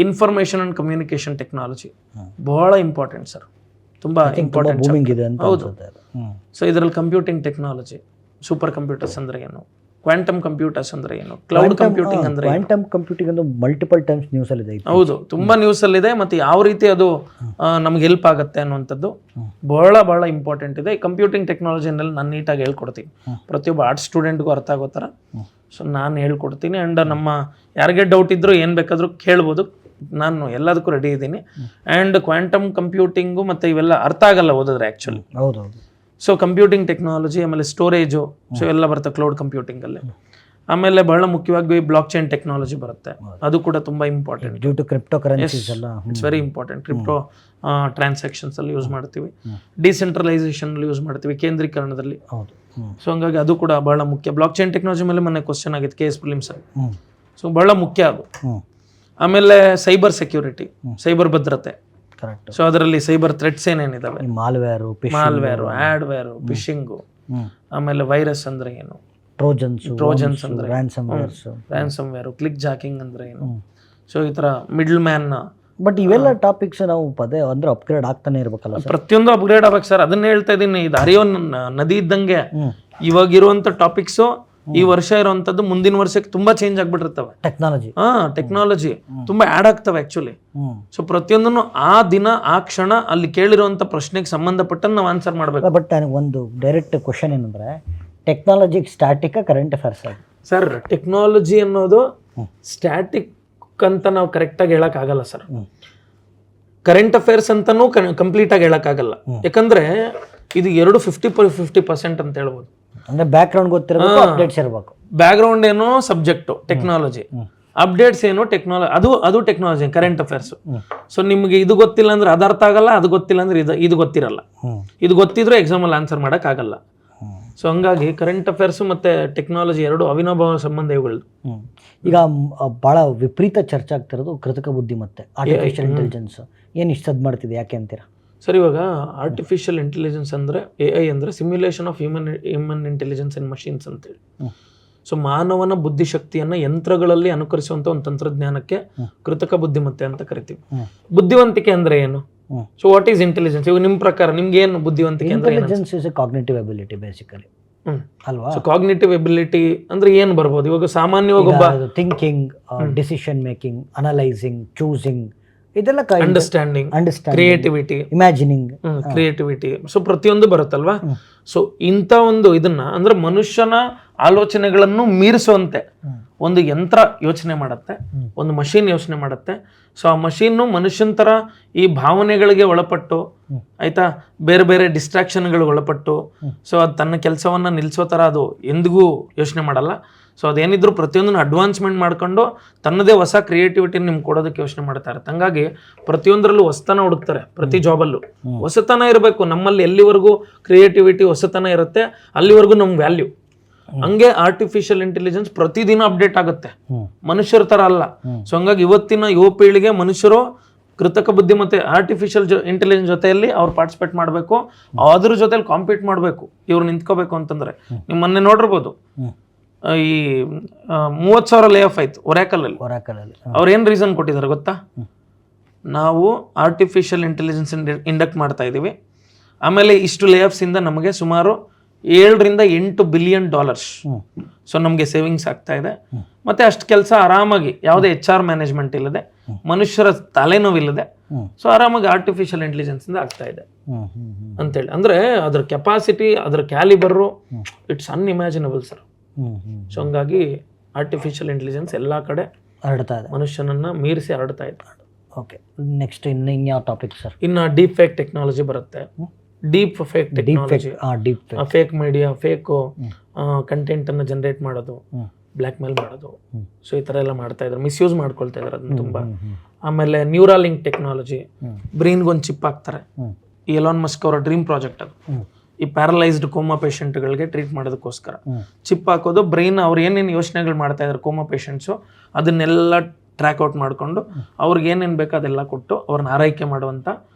information and communication technology, ಬಹಳ ಇಂಪಾರ್ಟೆಂಟ್ ಸರ್, ತುಂಬ ಇಂಪಾರ್ಟೆಂಟ್. ಹೌದು. ಸೊ ಇದರಲ್ಲಿ ಕಂಪ್ಯೂಟಿಂಗ್ ಟೆಕ್ನಾಲಜಿ, ಸೂಪರ್ ಕಂಪ್ಯೂಟರ್ಸ್ ಅಂದರೆ ಏನು, ಕ್ವಾಂಟಮ್ ಕಂಪ್ಯೂಟರ್ಸ್ ಅಂದ್ರೆ ಏನು, ಕ್ಲೌಡ್ ಕಂಪ್ಯೂಟಿಂಗ್ ಅಂದ್ರೆ ಕ್ವಾಂಟಮ್ ಕಂಪ್ಯೂಟಿಂಗ್ ಅಂದ್ರೆ ಮಲ್ಟಿಪಲ್ ಟೈಮ್ಸ್ ನ್ಯೂಸ್ ಅಲ್ಲಿ ಇದೆ. ಹೌದು, ತುಂಬಾ ನ್ಯೂಸ್ ಅಲ್ಲಿ ಇದೆ. ಮತ್ತೆ ಯಾವ ರೀತಿ ಅದು ನಮ್ಗೆ ಹೆಲ್ಪ್ ಆಗುತ್ತೆ ಅನ್ನುವಂಥದ್ದು ಬಹಳ ಬಹಳ ಇಂಪಾರ್ಟೆಂಟ್ ಇದೆ. ಈ ಕಂಪ್ಯೂಟಿಂಗ್ ಟೆಕ್ನಾಲಜಿನಲ್ಲಿ ನಾನು ನೀಟಾಗಿ ಹೇಳ್ಕೊಡ್ತೀನಿ, ಪ್ರತಿಯೊಬ್ಬ ಆರ್ಟ್ಸ್ ಸ್ಟೂಡೆಂಟ್ಗೂ ಅರ್ಥ ಆಗೋ ಥರ. ಸೊ ನಾನು ಹೇಳ್ಕೊಡ್ತೀನಿ. ಆ್ಯಂಡ್ ನಮ್ಮ ಯಾರಿಗೆ ಡೌಟ್ ಇದ್ದರೂ ಏನು ಬೇಕಾದರೂ ಕೇಳ್ಬೋದು, ನಾನು ಎಲ್ಲದಕ್ಕೂ ರೆಡಿ ಇದ್ದೀನಿ. ಆ್ಯಂಡ್ ಕ್ವಾಂಟಮ್ ಕಂಪ್ಯೂಟಿಂಗು ಮತ್ತು ಇವೆಲ್ಲ ಅರ್ಥ ಆಗಲ್ಲ ಓದಿದ್ರೆ ಆ್ಯಕ್ಚುಲಿ. ಹೌದೌದು. ಸೊ ಕಂಪ್ಯೂಟಿಂಗ್ ಟೆಕ್ನಾಲಜಿ, ಆಮೇಲೆ ಸ್ಟೋರೇಜು, ಸೊ ಎಲ್ಲ ಬರುತ್ತೆ ಕ್ಲೌಡ್ ಕಂಪ್ಯೂಟಿಂಗಲ್ಲಿ. ಆಮೇಲೆ ಬಹಳ ಮುಖ್ಯವಾಗಿ ಬ್ಲಾಕ್ ಚೈನ್ ಟೆಕ್ನಾಲಜಿ ಬರುತ್ತೆ, ಅದು ಕೂಡ ತುಂಬ important. Due to crypto currencies ಎಲ್ಲ it's very important. Crypto transactions ಅಲ್ಲಿ ಯೂಸ್ ಮಾಡ್ತೀವಿ, ಡಿಸೆಂಟ್ರಲೈಸೇಷನ್ ಯೂಸ್ ಮಾಡ್ತೀವಿ, ಕೇಂದ್ರೀಕರಣದಲ್ಲಿ. ಹೌದು. ಸೊ ಹಂಗಾಗಿ ಅದು ಕೂಡ ಬಹಳ ಮುಖ್ಯ. ಬ್ಲಾಕ್ ಚೈನ್ ಟೆಕ್ನಾಲಜಿ ಮೇಲೆ ಮೊನ್ನೆ ಕ್ವಶನ್ ಆಗಿತ್ತು KS ಪ್ರಿಲಿಮ್ಸ್ ಅಲ್ಲಿ. ಸೊ ಬಹಳ ಮುಖ್ಯ ಅದು. ಆಮೇಲೆ ಸೈಬರ್ ಸೆಕ್ಯೂರಿಟಿ, ಸೈಬರ್ ಭದ್ರತೆ. ಸೊ ಅದರಲ್ಲಿ ಸೈಬರ್ ಥ್ರೆಟ್ಸ್ ಏನೇನಿದಾವೆ, ಮಾಲ್ವೇರು, ಆಡ್ವೇರು, ಫಿಶಿಂಗು, ಆಮೇಲೆ ವೈರಸ್ ಅಂದ್ರೆ ಏನು, ಟ್ರೋಜನ್ಸ್ ಅಂದ್ರೆ ರ್ಯಾನ್ಸಮ್ ವೇರ್, ಕ್ಲಿಕ್ ಜಾಕಿಂಗ್ ಅಂದ್ರೆ ಏನು. ಸೊ ಈ ತರ ಮಿಡ್ಲ್ ಮ್ಯಾನ್. ಬಟ್ ಇವೆಲ್ಲ ಟಾಪಿಕ್ಸ್ ನಾವು ಪದೇ ಅಂದ್ರೆ ಅಪ್ಗ್ರೇಡ್ ಆಗ್ತಾನೆ ಇರ್ಬೇಕಲ್ಲ, ಪ್ರತಿಯೊಂದು ಅಪ್ಗ್ರೇಡ್ ಆಗ್ಬೇಕು ಸರ್. ಅದನ್ನ ಹೇಳ್ತಾ ಇದೀನಿ. ಇದು ಹರಿಯೋ ನದಿ ಇದ್ದಂಗೆ ಇವಾಗಿರುವಂಥ ಟಾಪಿಕ್ಸು ಈ ವರ್ಷ ಇರುವಂಥದ್ದು ಮುಂದಿನ ವರ್ಷಕ್ಕೆ ತುಂಬಾ ಚೇಂಜ್ ಆಗ್ಬಿಟ್ಟಿರ್ತವೆ. ಟೆಕ್ನಾಲಜಿ ತುಂಬಾ ಆ್ಯಡ್ ಆಗ್ತವೆ ಆ್ಯಕ್ಚುಲಿ. ಸೊ ಪ್ರತಿಯೊಂದನ್ನು ಆ ದಿನ ಆ ಕ್ಷಣ ಅಲ್ಲಿ ಕೇಳಿರುವಂಥ ಪ್ರಶ್ನೆಗೆ ಸಂಬಂಧಪಟ್ಟಂಗೆ ನಾವು ಆನ್ಸರ್ ಮಾಡಬೇಕು. ಬಟ್ ನನಗೆ ಒಂದು ಡೈರೆಕ್ಟ್ ಕ್ವಶನ್ ಏನಂದ್ರೆ, ಟೆಕ್ನಾಲಜಿ ಸ್ಟ್ಯಾಟಿಕ್ ಕರೆಂಟ್ ಅಫೇರ್ಸ್ ಆಗಿ ಸರ್? ಟೆಕ್ನಾಲಜಿ ಅನ್ನೋದು ಸ್ಟ್ಯಾಟಿಕ್ ಅಂತ ನಾವು ಕರೆಕ್ಟಾಗಿ ಹೇಳೋಕ್ಕಾಗಲ್ಲ ಸರ್. ಕರೆಂಟ್ ಅಫೇರ್ಸ್ ಅಂತನೂ ಕಂಪ್ಲೀಟಾಗಿ ಹೇಳೋಕ್ಕಾಗಲ್ಲ. ಯಾಕಂದ್ರೆ ಇದು 50% ಅಂತ ಹೇಳ್ಬೋದು. ಅಂದ್ರೆ ಬ್ಯಾಕ್ ಗ್ರೌಂಡ್ ಗೊತ್ತಿರಬೇಕು, ಅಪ್ಡೇಟ್ಸ್ ಇರಬೇಕು. ಬ್ಯಾಕ್ ಗ್ರೌಂಡ್ ಏನೋ ಸಬ್ಜೆಕ್ಟು ಟೆಕ್ನಾಲಜಿ, ಅಪ್ಡೇಟ್ಸ್ ಏನು ಟೆಕ್ನಾಲಜಿ, ಅದು ಟೆಕ್ನಾಲಜಿ, ಕರೆಂಟ್ ಅಫೇರ್ಸ್. ಸೊ ನಿಮ್ಗೆ ಇದು ಗೊತ್ತಿಲ್ಲ ಅಂದ್ರೆ ಅದು ಅರ್ಥ ಆಗಲ್ಲ, ಅದು ಗೊತ್ತಿಲ್ಲ ಅಂದ್ರೆ ಇದು ಗೊತ್ತಿರಲ್ಲ. ಇದು ಗೊತ್ತಿದ್ರೆ ಎಕ್ಸಾಮಲ್ಲಿ ಆನ್ಸರ್ ಮಾಡೋಕ್ಕಾಗಲ್ಲ. ಸೊ ಹಂಗಾಗಿ ಕರೆಂಟ್ ಅಫೇರ್ಸ್ ಮತ್ತೆ ಟೆಕ್ನಾಲಜಿ ಎರಡು ಅವಿನಾಭಾವ ಸಂಬಂಧ ಇವುಗಳು. ಈಗ ಬಹಳ ವಿಪರೀತ ಚರ್ಚೆ ಆಗ್ತಿರೋದು ಕೃತಕ ಬುದ್ಧಿಮತ್ತೆ, ಆರ್ಟಿಫಿಷಿಯಲ್ ಇಂಟೆಲಿಜೆನ್ಸ್. ಏನು ಇಷ್ಟು ಸದ್ ಮಾಡ್ತಿದೆ, ಯಾಕೆ ಅಂತೀರಾ ಸರ್? ಇವಾಗ ಆರ್ಟಿಫಿಷಿಯಲ್ ಇಂಟೆಲಿಜೆನ್ಸ್ ಅಂದರೆ AI ಅಂದರೆ simulation of human intelligence and machines ಅಂತೇಳಿ. ಸೊ ಮಾನವನ ಬುದ್ಧಿಶಕ್ತಿಯನ್ನು ಯಂತ್ರಗಳಲ್ಲಿ ಅನುಕರಿಸುವಂಥ ಒಂದು ತಂತ್ರಜ್ಞಾನಕ್ಕೆ ಕೃತಕ ಬುದ್ಧಿಮತ್ತೆ ಅಂತ ಕರಿತೀವಿ. ಬುದ್ಧಿವಂತಿಕೆ ಅಂದರೆ ಏನು? So what is intelligence? ಇವಾಗ ನಿಮ್ಮ ಪ್ರಕಾರ ನಿಮ್ಗೆ ಏನು ಬುದ್ಧಿವಂತಿಕೆ ಅಂದ್ರೆ? Intelligence is a cognitive ability basically ಅಲ್ವಾ? ಸೊ ಕಾಗ್ನಿಟಿವ್ ಎಬಿಲಿಟಿ ಅಂದ್ರೆ ಏನು ಬರ್ಬೋದು? ಇವಾಗ ಸಾಮಾನ್ಯವಾಗಿ ಒಬ್ಬ thinking, decision making, analysing, choosing, ಇದೆಲ್ಲ understanding, creativity, imagining, creativity. So ಪ್ರತಿಯೊಂದು ಬರುತ್ತಲ್ವಾ? ಸೊ ಇಂಥ ಒಂದು ಇದನ್ನ ಅಂದ್ರೆ ಮನುಷ್ಯನ ಆಲೋಚನೆಗಳನ್ನು ಮೀರಿಸುವಂತೆ ಒಂದು ಯಂತ್ರ ಯೋಚನೆ ಮಾಡುತ್ತೆ, ಒಂದು ಮಷೀನ್ ಯೋಚನೆ ಮಾಡುತ್ತೆ. ಸೊ ಆ ಮಷೀನು ಮನುಷ್ಯನ ಥರ ಈ ಭಾವನೆಗಳಿಗೆ ಒಳಪಟ್ಟು, ಆಯ್ತಾ, ಬೇರೆ ಬೇರೆ ಡಿಸ್ಟ್ರಾಕ್ಷನ್ಗಳಿಗೆ ಒಳಪಟ್ಟು, ಸೊ ಅದು ತನ್ನ ಕೆಲಸವನ್ನು ನಿಲ್ಲಿಸೋ ಥರ ಅದು ಎಂದಿಗೂ ಯೋಚನೆ ಮಾಡಲ್ಲ. ಸೊ ಅದೇನಿದ್ರು ಪ್ರತಿಯೊಂದನ್ನು ಅಡ್ವಾನ್ಸ್ಮೆಂಟ್ ಮಾಡ್ಕೊಂಡು ತನ್ನದೇ ಹೊಸ ಕ್ರಿಯೇಟಿವಿಟಿ ನಿಮ್ಗೆ ಕೊಡೋದಕ್ಕೆ ಯೋಚನೆ ಮಾಡ್ತಾ ಇರುತ್ತೆ. ಹಂಗಾಗಿ ಪ್ರತಿಯೊಂದರಲ್ಲೂ ಹೊಸತನ ಹುಡುಕ್ತಾರೆ. ಪ್ರತಿ ಜಾಬಲ್ಲೂ ಹೊಸತನ ಇರಬೇಕು. ನಮ್ಮಲ್ಲಿ ಎಲ್ಲಿವರೆಗೂ ಕ್ರಿಯೇಟಿವಿಟಿ ಹೊಸತನ ಇರುತ್ತೆ ಅಲ್ಲಿವರೆಗೂ ನಮ್ಗೆ ವ್ಯಾಲ್ಯೂ. ಹಂಗೆ ಆರ್ಟಿಫಿಷಿಯಲ್ ಇಂಟೆಲಿಜೆನ್ಸ್ ಪ್ರತಿದಿನ ಅಪ್ಡೇಟ್ ಆಗುತ್ತೆ, ಮನುಷ್ಯರ ಥರ ಅಲ್ಲ. ಸೊ ಹಂಗಾಗಿ ಇವತ್ತಿನ ಯುವ ಪೀಳಿಗೆ ಮನುಷ್ಯರು ಕೃತಕ ಬುದ್ಧಿಮತ್ತೆ ಆರ್ಟಿಫಿಷಿಯಲ್ ಇಂಟೆಲಿಜೆನ್ಸ್ ಜೊತೆಯಲ್ಲಿ ಅವ್ರು ಪಾರ್ಟಿಸಿಪೇಟ್ ಮಾಡಬೇಕು, ಅದ್ರ ಜೊತೆಲಿ ಕಾಂಪೀಟ್ ಮಾಡಬೇಕು, ಇವ್ರು ನಿಂತ್ಕೋಬೇಕು ಅಂತಂದ್ರೆ. ನೀವು ಮೊನ್ನೆ ನೋಡಿರ್ಬೋದು, ಈ 30,000 ಲೇ ಆಫ್ ಆಯ್ತು ಒರಾಕಲಲ್ಲಿ. ಅವ್ರು ಏನು ರೀಸನ್ ಕೊಟ್ಟಿದ್ದಾರೆ ಗೊತ್ತಾ? ನಾವು ಆರ್ಟಿಫಿಷಿಯಲ್ ಇಂಟೆಲಿಜೆನ್ಸ್ ಇಂಡಕ್ಟ್ ಮಾಡ್ತಾ ಇದ್ದೀವಿ, ಆಮೇಲೆ ಇಷ್ಟು ಲೇ ಆಫ್ಸ್ ಇಂದ ನಮಗೆ ಸುಮಾರು $7 to $8 billion ಸೊ ನಮಗೆ ಸೇವಿಂಗ್ಸ್ ಆಗ್ತಾ ಇದೆ. ಮತ್ತೆ ಅಷ್ಟು ಕೆಲಸ ಆರಾಮಾಗಿ ಯಾವುದೇ HR ಮ್ಯಾನೇಜ್ಮೆಂಟ್ ಇಲ್ಲದೆ, ಮನುಷ್ಯರ ತಲೆನೋವಿಲ್ಲದೆ, ಸೊ ಆರಾಮಾಗಿ ಆರ್ಟಿಫಿಷಿಯಲ್ ಇಂಟೆಲಿಜೆನ್ಸ್ ಇಂದ ಆಗ್ತಾ ಇದೆ ಅಂತೇಳಿ. ಅಂದ್ರೆ ಅದ್ರ ಕೆಪಾಸಿಟಿ, ಅದ್ರ ಕ್ಯಾಲಿಬರು, ಇಟ್ಸ್ ಅನ್ಇಮ್ಯಾಜಿನಬಲ್ ಸರ್. ಸೊ ಹಂಗಾಗಿ ಆರ್ಟಿಫಿಷಿಯಲ್ ಇಂಟೆಲಿಜೆನ್ಸ್ ಎಲ್ಲ ಕಡೆ ಹರಡ್ತಾ ಇದೆ, ಮನುಷ್ಯನನ್ನ ಮೀರಿಸಿ ಹರಡ್ತಾ ಇದೆ. ಓಕೆ, ನೆಕ್ಸ್ಟ್ ಇನ್ಯಾವ ಟಾಪಿಕ್ ಸರ್? ಇನ್ನು ಡೀಪ್ ಫೇಕ್ ಟೆಕ್ನಾಲಜಿ ಬರುತ್ತೆ. Deep fake technology, fake media, fake content ಅನ್ನು ಜನರೇಟ್ ಮಾಡೋದು, ಬ್ಲ್ಯಾಕ್ ಮೇಲ್ ಮಾಡೋದು. ಸೊ ಈ ತರ ಎಲ್ಲ ಮಾಡ್ತಾ ಇದ್ದಾರೆ, ಮಿಸ್ಯೂಸ್ ಮಾಡ್ಕೊಳ್ತಾ ಇದ್ದಾರೆ ಅದನ್ನ ತುಂಬಾ. ಆಮೇಲೆ ನ್ಯೂರಾಲಿಂಕ್ ಟೆಕ್ನಾಲಜಿ, ಬ್ರೈನ್ಗೆ ಒಂದು ಚಿಪ್ ಹಾಕ್ತಾರೆ. ಈ ಎಲಾನ್ ಮಸ್ಕ್ ಅವರ ಡ್ರೀಮ್ ಪ್ರಾಜೆಕ್ಟ್ ಅದು. ಈ ಪ್ಯಾರಲೈಸ್ಡ್ ಕೋಮಾ ಪೇಷಂಟ್ಗಳಿಗೆ ಟ್ರೀಟ್ ಮಾಡೋದಕ್ಕೋಸ್ಕರ ಚಿಪ್ ಹಾಕೋದು. ಬ್ರೈನ್ ಅವ್ರು ಏನೇನು ಯೋಚನೆಗಳು ಮಾಡ್ತಾ ಇದ್ದಾರೆ ಕೋಮಾ ಪೇಷಂಟ್ಸು, ಅದನ್ನೆಲ್ಲ ಟ್ರ್ಯಾಕ್ ಔಟ್ ಮಾಡಿಕೊಂಡು ಅವ್ರಿಗೆ ಏನೇನು ಬೇಕೋ ಅದೆಲ್ಲ ಕೊಟ್ಟು ಅವ್ರನ್ನ ಆರೈಕೆ ಮಾಡುವಂಥ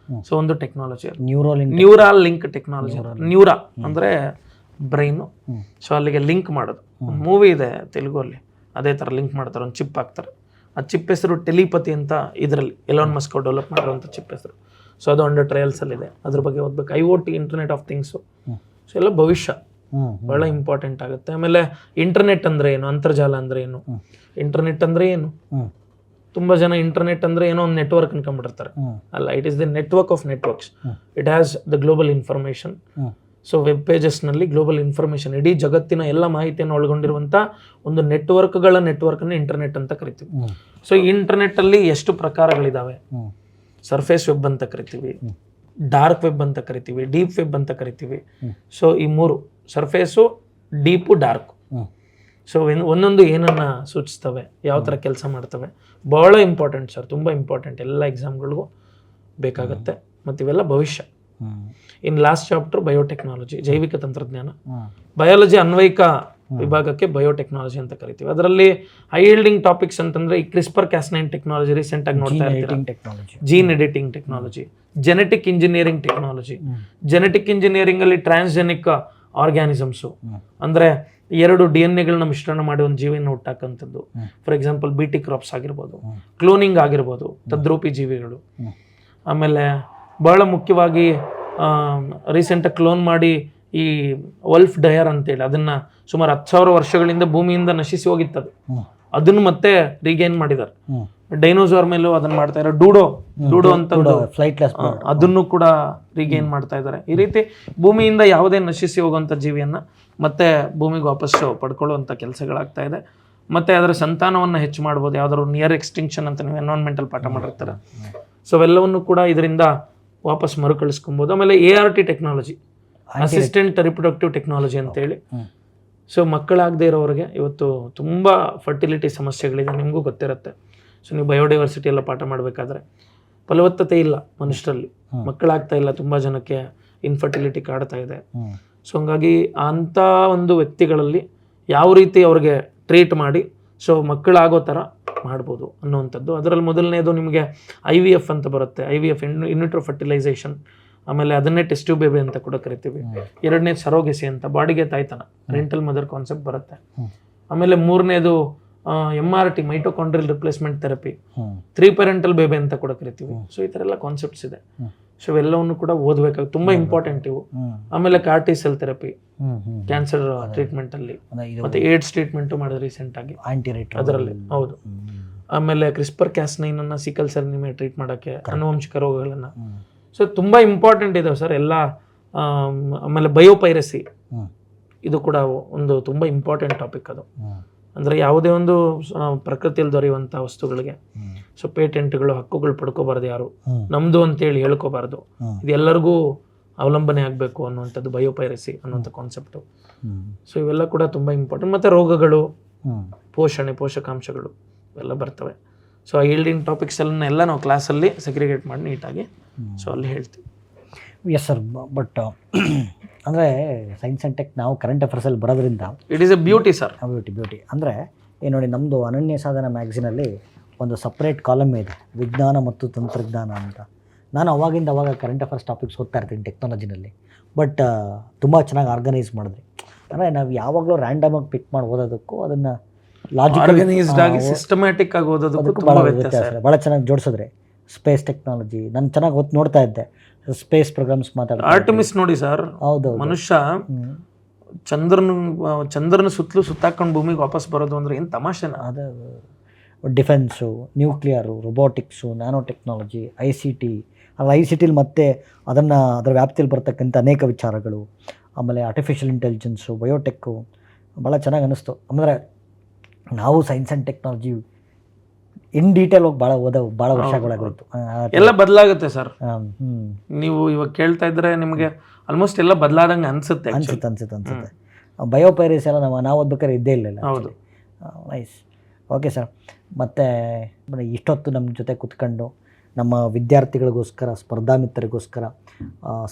ಸೊ ಒಂದು technology. Neuralink technology. Neuro ಅಂದರೆ ಬ್ರೈನು, ಸೊ ಅಲ್ಲಿಗೆ ಲಿಂಕ್ ಮಾಡೋದು. ಒಂದು ಮೂವಿ ಇದೆ ತೆಲುಗಲ್ಲಿ, ಅದೇ ಥರ ಲಿಂಕ್ ಮಾಡ್ತಾರೆ, ಒಂದು ಚಿಪ್ ಹಾಕ್ತಾರೆ. ಆ ಚಿಪ್ ಹೆಸರು ಟೆಲಿಪತಿ ಅಂತ, ಇದರಲ್ಲಿ ಎಲಾನ್ ಮಸ್ಕ್ ಡೆವಲಪ್ ಮಾಡಿರುವಂಥ ಚಿಪ್ ಹೆಸರು. ಸೊ ಅದು ಅಂಡರ್ ಟ್ರಯಲ್ಸಲ್ಲಿದೆ, ಅದ್ರ ಬಗ್ಗೆ ಓದ್ಬೇಕು. IoT, internet of things, so ಎಲ್ಲ ಭವಿಷ್ಯ ಬಹಳ ಇಂಪಾರ್ಟೆಂಟ್ ಆಗುತ್ತೆ. ಆಮೇಲೆ ಇಂಟರ್ನೆಟ್ ಅಂದರೆ ಏನು, ಅಂತರ್ಜಾಲ ಅಂದರೆ ಏನು, ಇಂಟರ್ನೆಟ್ ಅಂದರೆ ಏನು? ತುಂಬ ಜನ ಇಂಟರ್ನೆಟ್ ಅಂದರೆ ಏನೋ ಒಂದು ನೆಟ್ವರ್ಕ್ ಅನ್ಕೊಂಡ್ಬಿಟ್ಟಿರ್ತಾರೆ. ಅಲ್ಲ, it is the network of networks. It has the global information. So web ಪೇಜಸ್ನಲ್ಲಿ ಗ್ಲೋಬಲ್ ಇನ್ಫಾರ್ಮೇಷನ್, ಇಡೀ ಜಗತ್ತಿನ ಎಲ್ಲ ಮಾಹಿತಿಯನ್ನು ಒಳಗೊಂಡಿರುವಂಥ ಒಂದು ನೆಟ್ವರ್ಕನ್ನು ಇಂಟರ್ನೆಟ್ ಅಂತ ಕರಿತೀವಿ. ಸೊ ಈ ಇಂಟರ್ನೆಟ್ಟಲ್ಲಿ ಎಷ್ಟು ಪ್ರಕಾರಗಳಿದ್ದಾವೆ? ಸರ್ಫೇಸ್ ವೆಬ್ ಅಂತ ಕರಿತೀವಿ, ಡಾರ್ಕ್ ವೆಬ್ ಅಂತ ಕರಿತೀವಿ, ಡೀಪ್ ವೆಬ್ ಅಂತ ಕರಿತೀವಿ. ಸೊ ಈ ಮೂರು, ಸರ್ಫೇಸು, ಡೀಪು, ಡಾರ್ಕು. ಸೊ ಒಂದೊಂದು ಏನನ್ನ ಸೂಚಿಸ್ತವೆ, ಯಾವ ಥರ ಕೆಲಸ ಮಾಡ್ತವೆ, ಬಹಳ ಇಂಪಾರ್ಟೆಂಟ್ ಸರ್, ತುಂಬ ಇಂಪಾರ್ಟೆಂಟ್, ಎಲ್ಲ ಎಕ್ಸಾಮ್ಗಳಿಗೂ ಬೇಕಾಗುತ್ತೆ. ಮತ್ತು ಇವೆಲ್ಲ ಭವಿಷ್ಯ. ಇನ್ ಲಾಸ್ಟ್ ಚಾಪ್ಟರ್ ಬಯೋಟೆಕ್ನಾಲಜಿ, ಜೈವಿಕ ತಂತ್ರಜ್ಞಾನ. ಬಯಾಲಜಿ ಅನ್ವಯಿಕ ವಿಭಾಗಕ್ಕೆ ಬಯೋಟೆಕ್ನಾಲಜಿ ಅಂತ ಕರಿತೀವಿ. ಅದರಲ್ಲಿ ಹೈ ಯೀಲ್ಡಿಂಗ್ ಟಾಪಿಕ್ಸ್ ಅಂತಂದ್ರೆ ಈ CRISPR-Cas9 ಟೆಕ್ನಾಲಜಿ ರೀಸೆಂಟ್ ಆಗಿ ನೋಡ್ತಾ ಇರ್ತೀರಾ, gene editing technology, genetic engineering technology. Genetic engineering ಅಲ್ಲಿ ಟ್ರಾನ್ಸ್ಜೆನಿಕ್ ಆರ್ಗ್ಯಾನಿಸಮ್ಸು ಅಂದ್ರೆ 2 DNA ಮಿಶ್ರಣ ಮಾಡಿ ಒಂದು ಜೀವಿನ ಹುಟ್ಟಾಕಂಥದ್ದು. ಫಾರ್ ಎಕ್ಸಾಂಪಲ್ BT ಕ್ರಾಪ್ಸ್ ಆಗಿರ್ಬೋದು, ಕ್ಲೋನಿಂಗ್ ಆಗಿರ್ಬೋದು, ತದ್ರೂಪಿ ಜೀವಿಗಳು. ಆಮೇಲೆ ಬಹಳ ಮುಖ್ಯವಾಗಿ ರೀಸೆಂಟಾಗಿ ಕ್ಲೋನ್ ಮಾಡಿ ಈ ವಲ್ಫ್ ಡಯರ್ ಅಂತೇಳಿ ಅದನ್ನ ಸುಮಾರು 10,000 ವರ್ಷಗಳಿಂದ ಭೂಮಿಯಿಂದ ನಶಿಸಿ ಹೋಗಿತ್ತದು. ಅದನ್ನು ಮತ್ತೆ ರೀಗೇನ್ ಮಾಡಿದ್ದಾರೆ. ಡೈನೋಸಾರ್ ಮೇಲೂ ಅದನ್ನ ಮಾಡ್ತಾ ಇದ್ದಾರೆ. ಡೂಡೋ ಅಂತ ಫ್ಲೈಟ್ಲೆಸ್ ಅದನ್ನು ಕೂಡ ರೀಗೇನ್ ಮಾಡ್ತಾ ಇದ್ದಾರೆ. ಈ ರೀತಿ ಭೂಮಿಯಿಂದ ಯಾವುದೇ ನಶಿಸಿ ಹೋಗುವಂಥ ಜೀವಿಯನ್ನ ಮತ್ತೆ ಭೂಮಿಗೆ ವಾಪಸ್ಸು ಪಡ್ಕೊಳ್ಳುವಂಥ ಕೆಲಸಗಳಾಗ್ತಾ ಇದೆ. ಮತ್ತೆ ಅದರ ಸಂತಾನವನ್ನು ಹೆಚ್ಚು ಮಾಡ್ಬೋದು. ಯಾವ್ದಾದ್ರು ನಿಯರ್ ಎಕ್ಸ್ಟಿಂಕ್ಷನ್ ಅಂತ ನೀವು ಎನ್ವೈರನ್ಮೆಂಟಲ್ ಪಾಠ ಮಾಡಿರ್ತಾರೆ. ಸೊ ಅವೆಲ್ಲವನ್ನು ಕೂಡ ಇದರಿಂದ ವಾಪಸ್ ಮರುಕಳಿಸ್ಕೊಬೋದು. ಆಮೇಲೆ ART technology, assistant reproductive technology ಅಂತೇಳಿ. ಸೊ ಮಕ್ಕಳಾಗದೇ ಇರೋರಿಗೆ ಇವತ್ತು ತುಂಬ ಫರ್ಟಿಲಿಟಿ ಸಮಸ್ಯೆಗಳಿದೆ, ನಿಮಗೂ ಗೊತ್ತಿರುತ್ತೆ. ಸೊ ನೀವು ಬಯೋಡೈವರ್ಸಿಟಿ ಎಲ್ಲ ಪಾಠ ಮಾಡಬೇಕಾದ್ರೆ ಫಲವತ್ತತೆ ಇಲ್ಲ ಮನುಷ್ಯರಲ್ಲಿ, ಮಕ್ಕಳಾಗ್ತಾ ಇಲ್ಲ, ತುಂಬ ಜನಕ್ಕೆ ಇನ್ಫರ್ಟಿಲಿಟಿ ಕಾಡ್ತಾ ಇದೆ. ಸೊ ಹಂಗಾಗಿ ಅಂಥ ಒಂದು ವ್ಯಕ್ತಿಗಳಲ್ಲಿ ಯಾವ ರೀತಿ ಅವ್ರಿಗೆ ಟ್ರೀಟ್ ಮಾಡಿ ಸೊ ಮಕ್ಕಳಾಗೋ ಥರ ಮಾಡ್ಬೋದು ಅನ್ನುವಂಥದ್ದು. ಅದರಲ್ಲಿ ಮೊದಲನೇದು ನಿಮಗೆ IVF ಅಂತ ಬರುತ್ತೆ. IVF in vitro fertilisation. ಆಮೇಲೆ ಅದನ್ನೇ ಟೆಸ್ಟ್ ಟ್ಯೂಬ್ ಬೇಬಿ ಅಂತ ಕೂಡ ಕರಿತೀವಿ. ಎರಡನೇದು ಸರೋಗೆಸಿ ಅಂತ, ಬಾಡಿಗೆ ತಾಯ್ತನ, ರೆಂಟಲ್ ಮದರ್ ಕಾನ್ಸೆಪ್ಟ್ ಬರುತ್ತೆ. ಆಮೇಲೆ ಮೂರನೇದು MRT, mitochondrial replacement therapy, 3 parental baby ಅಂತ ಕೂಡ ಕರಿತೀವಿ. ಸೊ ಈ ಥರ ಎಲ್ಲ ಕಾನ್ಸೆಪ್ಟ್ಸ್ ಇದೆ. ಸೊ ಇವೆಲ್ಲವನ್ನು ಕೂಡ ಓದಬೇಕಾಗುತ್ತೆ, ತುಂಬ ಇಂಪಾರ್ಟೆಂಟ್ ಇವು. ಆಮೇಲೆ CAR-T cell therapy cancer treatment ಅಲ್ಲಿ, ಮತ್ತೆ ಏಡ್ಸ್ ಟ್ರೀಟ್ಮೆಂಟ್ ಮಾಡಿದ್ರು ರೀಸೆಂಟ್ ಆಗಿ ಅದರಲ್ಲಿ. ಹೌದು. ಆಮೇಲೆ CRISPR-Cas9 ಅನ್ನ ಸಿಕಲ್ ಸೆಲ್ ನಿಮಗೆ ಟ್ರೀಟ್ ಮಾಡೋಕ್ಕೆ, ಆನುವಂಶಿಕ ರೋಗಗಳನ್ನ. ಸೊ ತುಂಬಾ ಇಂಪಾರ್ಟೆಂಟ್ ಇದಾವೆ ಸರ್ ಎಲ್ಲ. ಆಮೇಲೆ ಬಯೋಪೈರಸಿ, ಇದು ಕೂಡ ಒಂದು ತುಂಬಾ ಇಂಪಾರ್ಟೆಂಟ್ ಟಾಪಿಕ್. ಅದು ಅಂದ್ರೆ ಯಾವುದೇ ಒಂದು ಪ್ರಕೃತಿಯಲ್ಲಿ ದೊರೆಯುವಂಥ ವಸ್ತುಗಳಿಗೆ ಸೊ ಪೇಟೆಂಟ್ಗಳು, ಹಕ್ಕುಗಳು ಪಡ್ಕೋಬಾರ್ದು ಯಾರು, ನಮ್ದು ಅಂತೇಳಿ ಹೇಳ್ಕೋಬಾರ್ದು. ಇದು ಎಲ್ಲರಿಗೂ ಅವಲಂಬನೆ ಆಗಬೇಕು ಅನ್ನುವಂಥದ್ದು ಬಯೋಪೈರಸಿ ಅನ್ನುವಂಥ ಕಾನ್ಸೆಪ್ಟು. ಸೊ ಇವೆಲ್ಲ ಕೂಡ ತುಂಬ ಇಂಪಾರ್ಟೆಂಟ್. ಮತ್ತು ರೋಗಗಳು, ಪೋಷಣೆ, ಪೋಷಕಾಂಶಗಳು ಇವೆಲ್ಲ ಬರ್ತವೆ. ಸೊ ಆ ಈಲ್ಡಿಂಗ್ ಟಾಪಿಕ್ಸ್ ಎಲ್ಲ ನಾವು ಕ್ಲಾಸಲ್ಲಿ ಸೆಗ್ರಿಗೇಟ್ ಮಾಡಿ ನೀಟಾಗಿ ಸೊ ಅಲ್ಲಿ ಹೇಳ್ತೀವಿ. Yes sir. ಬಟ್ ಅಂದರೆ ಸೈನ್ಸ್ ಆ್ಯಂಡ್ ಟೆಕ್ ನಾವು ಕರೆಂಟ್ ಅಫೇರ್ಸಲ್ಲಿ ಬರೋದ್ರಿಂದ it is A beauty sir. Beauty ಅಂದರೆ ಏನು ನೋಡಿ, ನಮ್ಮದು ಅನನ್ಯ ಸಾಧನ ಮ್ಯಾಗ್ಝಿನಲ್ಲಿ ಒಂದು ಸಪ್ರೇಟ್ ಕಾಲಮ್ ಇದೆ, ವಿಜ್ಞಾನ ಮತ್ತು ತಂತ್ರಜ್ಞಾನ ಅಂತ. ನಾನು ಅವಾಗ ಕರೆಂಟ್ ಅಫೇರ್ಸ್ ಟಾಪಿಕ್ಸ್ ಓದ್ತಾ ಇರ್ತೀನಿ ಟೆಕ್ನಾಲಜಿನಲ್ಲಿ. ಬಟ್ ತುಂಬ ಚೆನ್ನಾಗಿ ಆರ್ಗನೈಸ್ ಮಾಡಿದ್ರಿ. ಅಂದರೆ ನಾವು ಯಾವಾಗಲೂ ರ್ಯಾಂಡಮಾಗಿ ಪಿಕ್ ಮಾಡಿ ಓದೋದಕ್ಕೂ ಅದನ್ನು ಆರ್ಗನೈಸ್ಡ್ ಆಗಿ ಸಿಸ್ಟಮ್ಯಾಟಿಕ್ ಆಗಿ ಓದೋದಕ್ಕೂ ಭಾಳ ಚೆನ್ನಾಗಿ ಜೋಡಿಸಿದ್ರೆ. ಸ್ಪೇಸ್ ಟೆಕ್ನಾಲಜಿ ನಾನು ಚೆನ್ನಾಗಿ ನೋಡ್ತಾ ಇದ್ದೆ, ಸ್ಪೇಸ್ ಪ್ರೋಗ್ರಾಮ್ಸ್ ಮಾತಾಡ್ತಾರೆ. ಆರ್ಟಮಿಸ್ ನೋಡಿ ಸರ್, ಹೌದು, ಮನುಷ್ಯ ಚಂದ್ರನ ಸುತ್ತಲೂ ಸುತ್ತಾಕೊಂಡು ಭೂಮಿಗೆ ವಾಪಸ್ ಬರೋದು ಅಂದ್ರೆ ಏನು ತಮಾಷೆನ? ಅದು ಡಿಫೆನ್ಸು, ನ್ಯೂಕ್ಲಿಯರು, ರೊಬೋಟಿಕ್ಸು, ನ್ಯಾನೋ ಟೆಕ್ನಾಲಜಿ, ICT. ICTಲಿ ಮತ್ತೆ ಅದರ ವ್ಯಾಪ್ತಿಯಲ್ಲಿ ಬರ್ತಕ್ಕಂಥ ಅನೇಕ ವಿಚಾರಗಳು. ಆಮೇಲೆ ಆರ್ಟಿಫಿಷಿಯಲ್ ಇಂಟೆಲಿಜೆನ್ಸು, ಬಯೋಟೆಕ್ಕು ಭಾಳ ಚೆನ್ನಾಗಿ ಅನ್ನಿಸ್ತು. ಅಂದರೆ ನಾವು science and technology in detail ಹೋಗಿ ಭಾಳ ವರ್ಷಗಳಾಗೋಯ್ತು. ಎಲ್ಲ ಬದಲಾಗುತ್ತೆ ಸರ್. ನೀವು ಇವಾಗ ಕೇಳ್ತಾ ಇದ್ರೆ ನಿಮಗೆ ಆಲ್ಮೋಸ್ಟ್ ಎಲ್ಲ ಬದಲಾದಂಗೆ ಅನ್ಸುತ್ತೆ. ಬಯೋಪೈರಸಿ ಎಲ್ಲ ನಾವು ಓದ್ಬೇಕಾದ್ರೆ ಇದ್ದೇ ಇಲ್ಲ. ಹೌದು. ನೈಸ್. Okay sir. ಮತ್ತು ಇಷ್ಟೊತ್ತು ನಮ್ಮ ಜೊತೆ ಕೂತ್ಕೊಂಡು ನಮ್ಮ ವಿದ್ಯಾರ್ಥಿಗಳಿಗೋಸ್ಕರ, ಸ್ಪರ್ಧಾ ಮಿತ್ರರಿಗೋಸ್ಕರ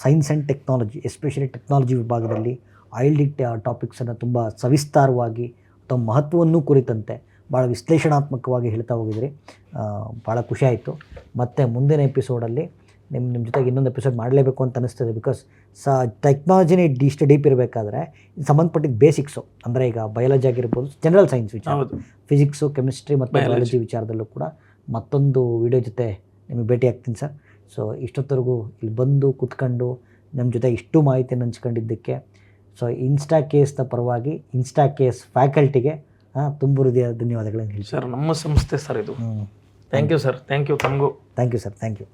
science and technology, especially technology ವಿಭಾಗದಲ್ಲಿ ILD ಟಾಪಿಕ್ಸನ್ನು ತುಂಬ ಸವಿಸ್ತಾರವಾಗಿ ಅಥವಾ ಮಹತ್ವವನ್ನು ಕುರಿತಂತೆ ಭಾಳ ವಿಶ್ಲೇಷಣಾತ್ಮಕವಾಗಿ ಹೇಳ್ತಾ ಹೋಗಿದ್ರಿ. ಭಾಳ ಖುಷಿ ಆಯಿತು. ಮತ್ತು ಮುಂದಿನ ಎಪಿಸೋಡಲ್ಲಿ ನಿಮ್ಮ ಜೊತೆಗೆ ಇನ್ನೊಂದು ಎಪಿಸೋಡ್ ಮಾಡಲೇಬೇಕು ಅಂತ ಅನಿಸ್ತದೆ. ಬಿಕಾಸ್ ಟೆಕ್ನಾಲಜಿನೇ ಇಷ್ಟು ಡೀಪ್ ಇರಬೇಕಾದ್ರೆ ಸಂಬಂಧಪಟ್ಟಿದ್ದ ಬೇಸಿಕ್ಸು, ಅಂದರೆ ಈಗ ಬಯಾಲಜಿ ಆಗಿರ್ಬೋದು, ಜನರಲ್ ಸೈನ್ಸ್ ವಿಚಾರ, ಫಿಸಿಕ್ಸು, ಕೆಮಿಸ್ಟ್ರಿ ಮತ್ತು ಬಯಾಲಜಿ ವಿಚಾರದಲ್ಲೂ ಕೂಡ ಮತ್ತೊಂದು ವಿಡಿಯೋ ಜೊತೆ ನಿಮಗೆ ಭೇಟಿ ಆಗ್ತೀನಿ ಸರ್. ಸೊ ಇಷ್ಟೊತ್ತರೆಗೂ ಇಲ್ಲಿ ಬಂದು ಕೂತ್ಕೊಂಡು ನಮ್ಮ ಜೊತೆ ಇಷ್ಟು ಮಾಹಿತಿಯನ್ನು ಹಂಚ್ಕೊಂಡಿದ್ದಕ್ಕೆ ಸೊ ಇನ್ಸ್ಟಾ ಕೇಸ್ನ ಪರವಾಗಿ ಇನ್ಸ್ಟಾ ಕೇಸ್ ಫ್ಯಾಕಲ್ಟಿಗೆ ತುಂಬ ಹೃದಯ ಧನ್ಯವಾದಗಳನ್ನು ಹೇಳಿ ಸರ್. ನಮ್ಮ ಸಂಸ್ಥೆ ಸರ್ ಇದು. Thank you sir. Thank you ತಮಗೂ. Thank you sir. Thank you.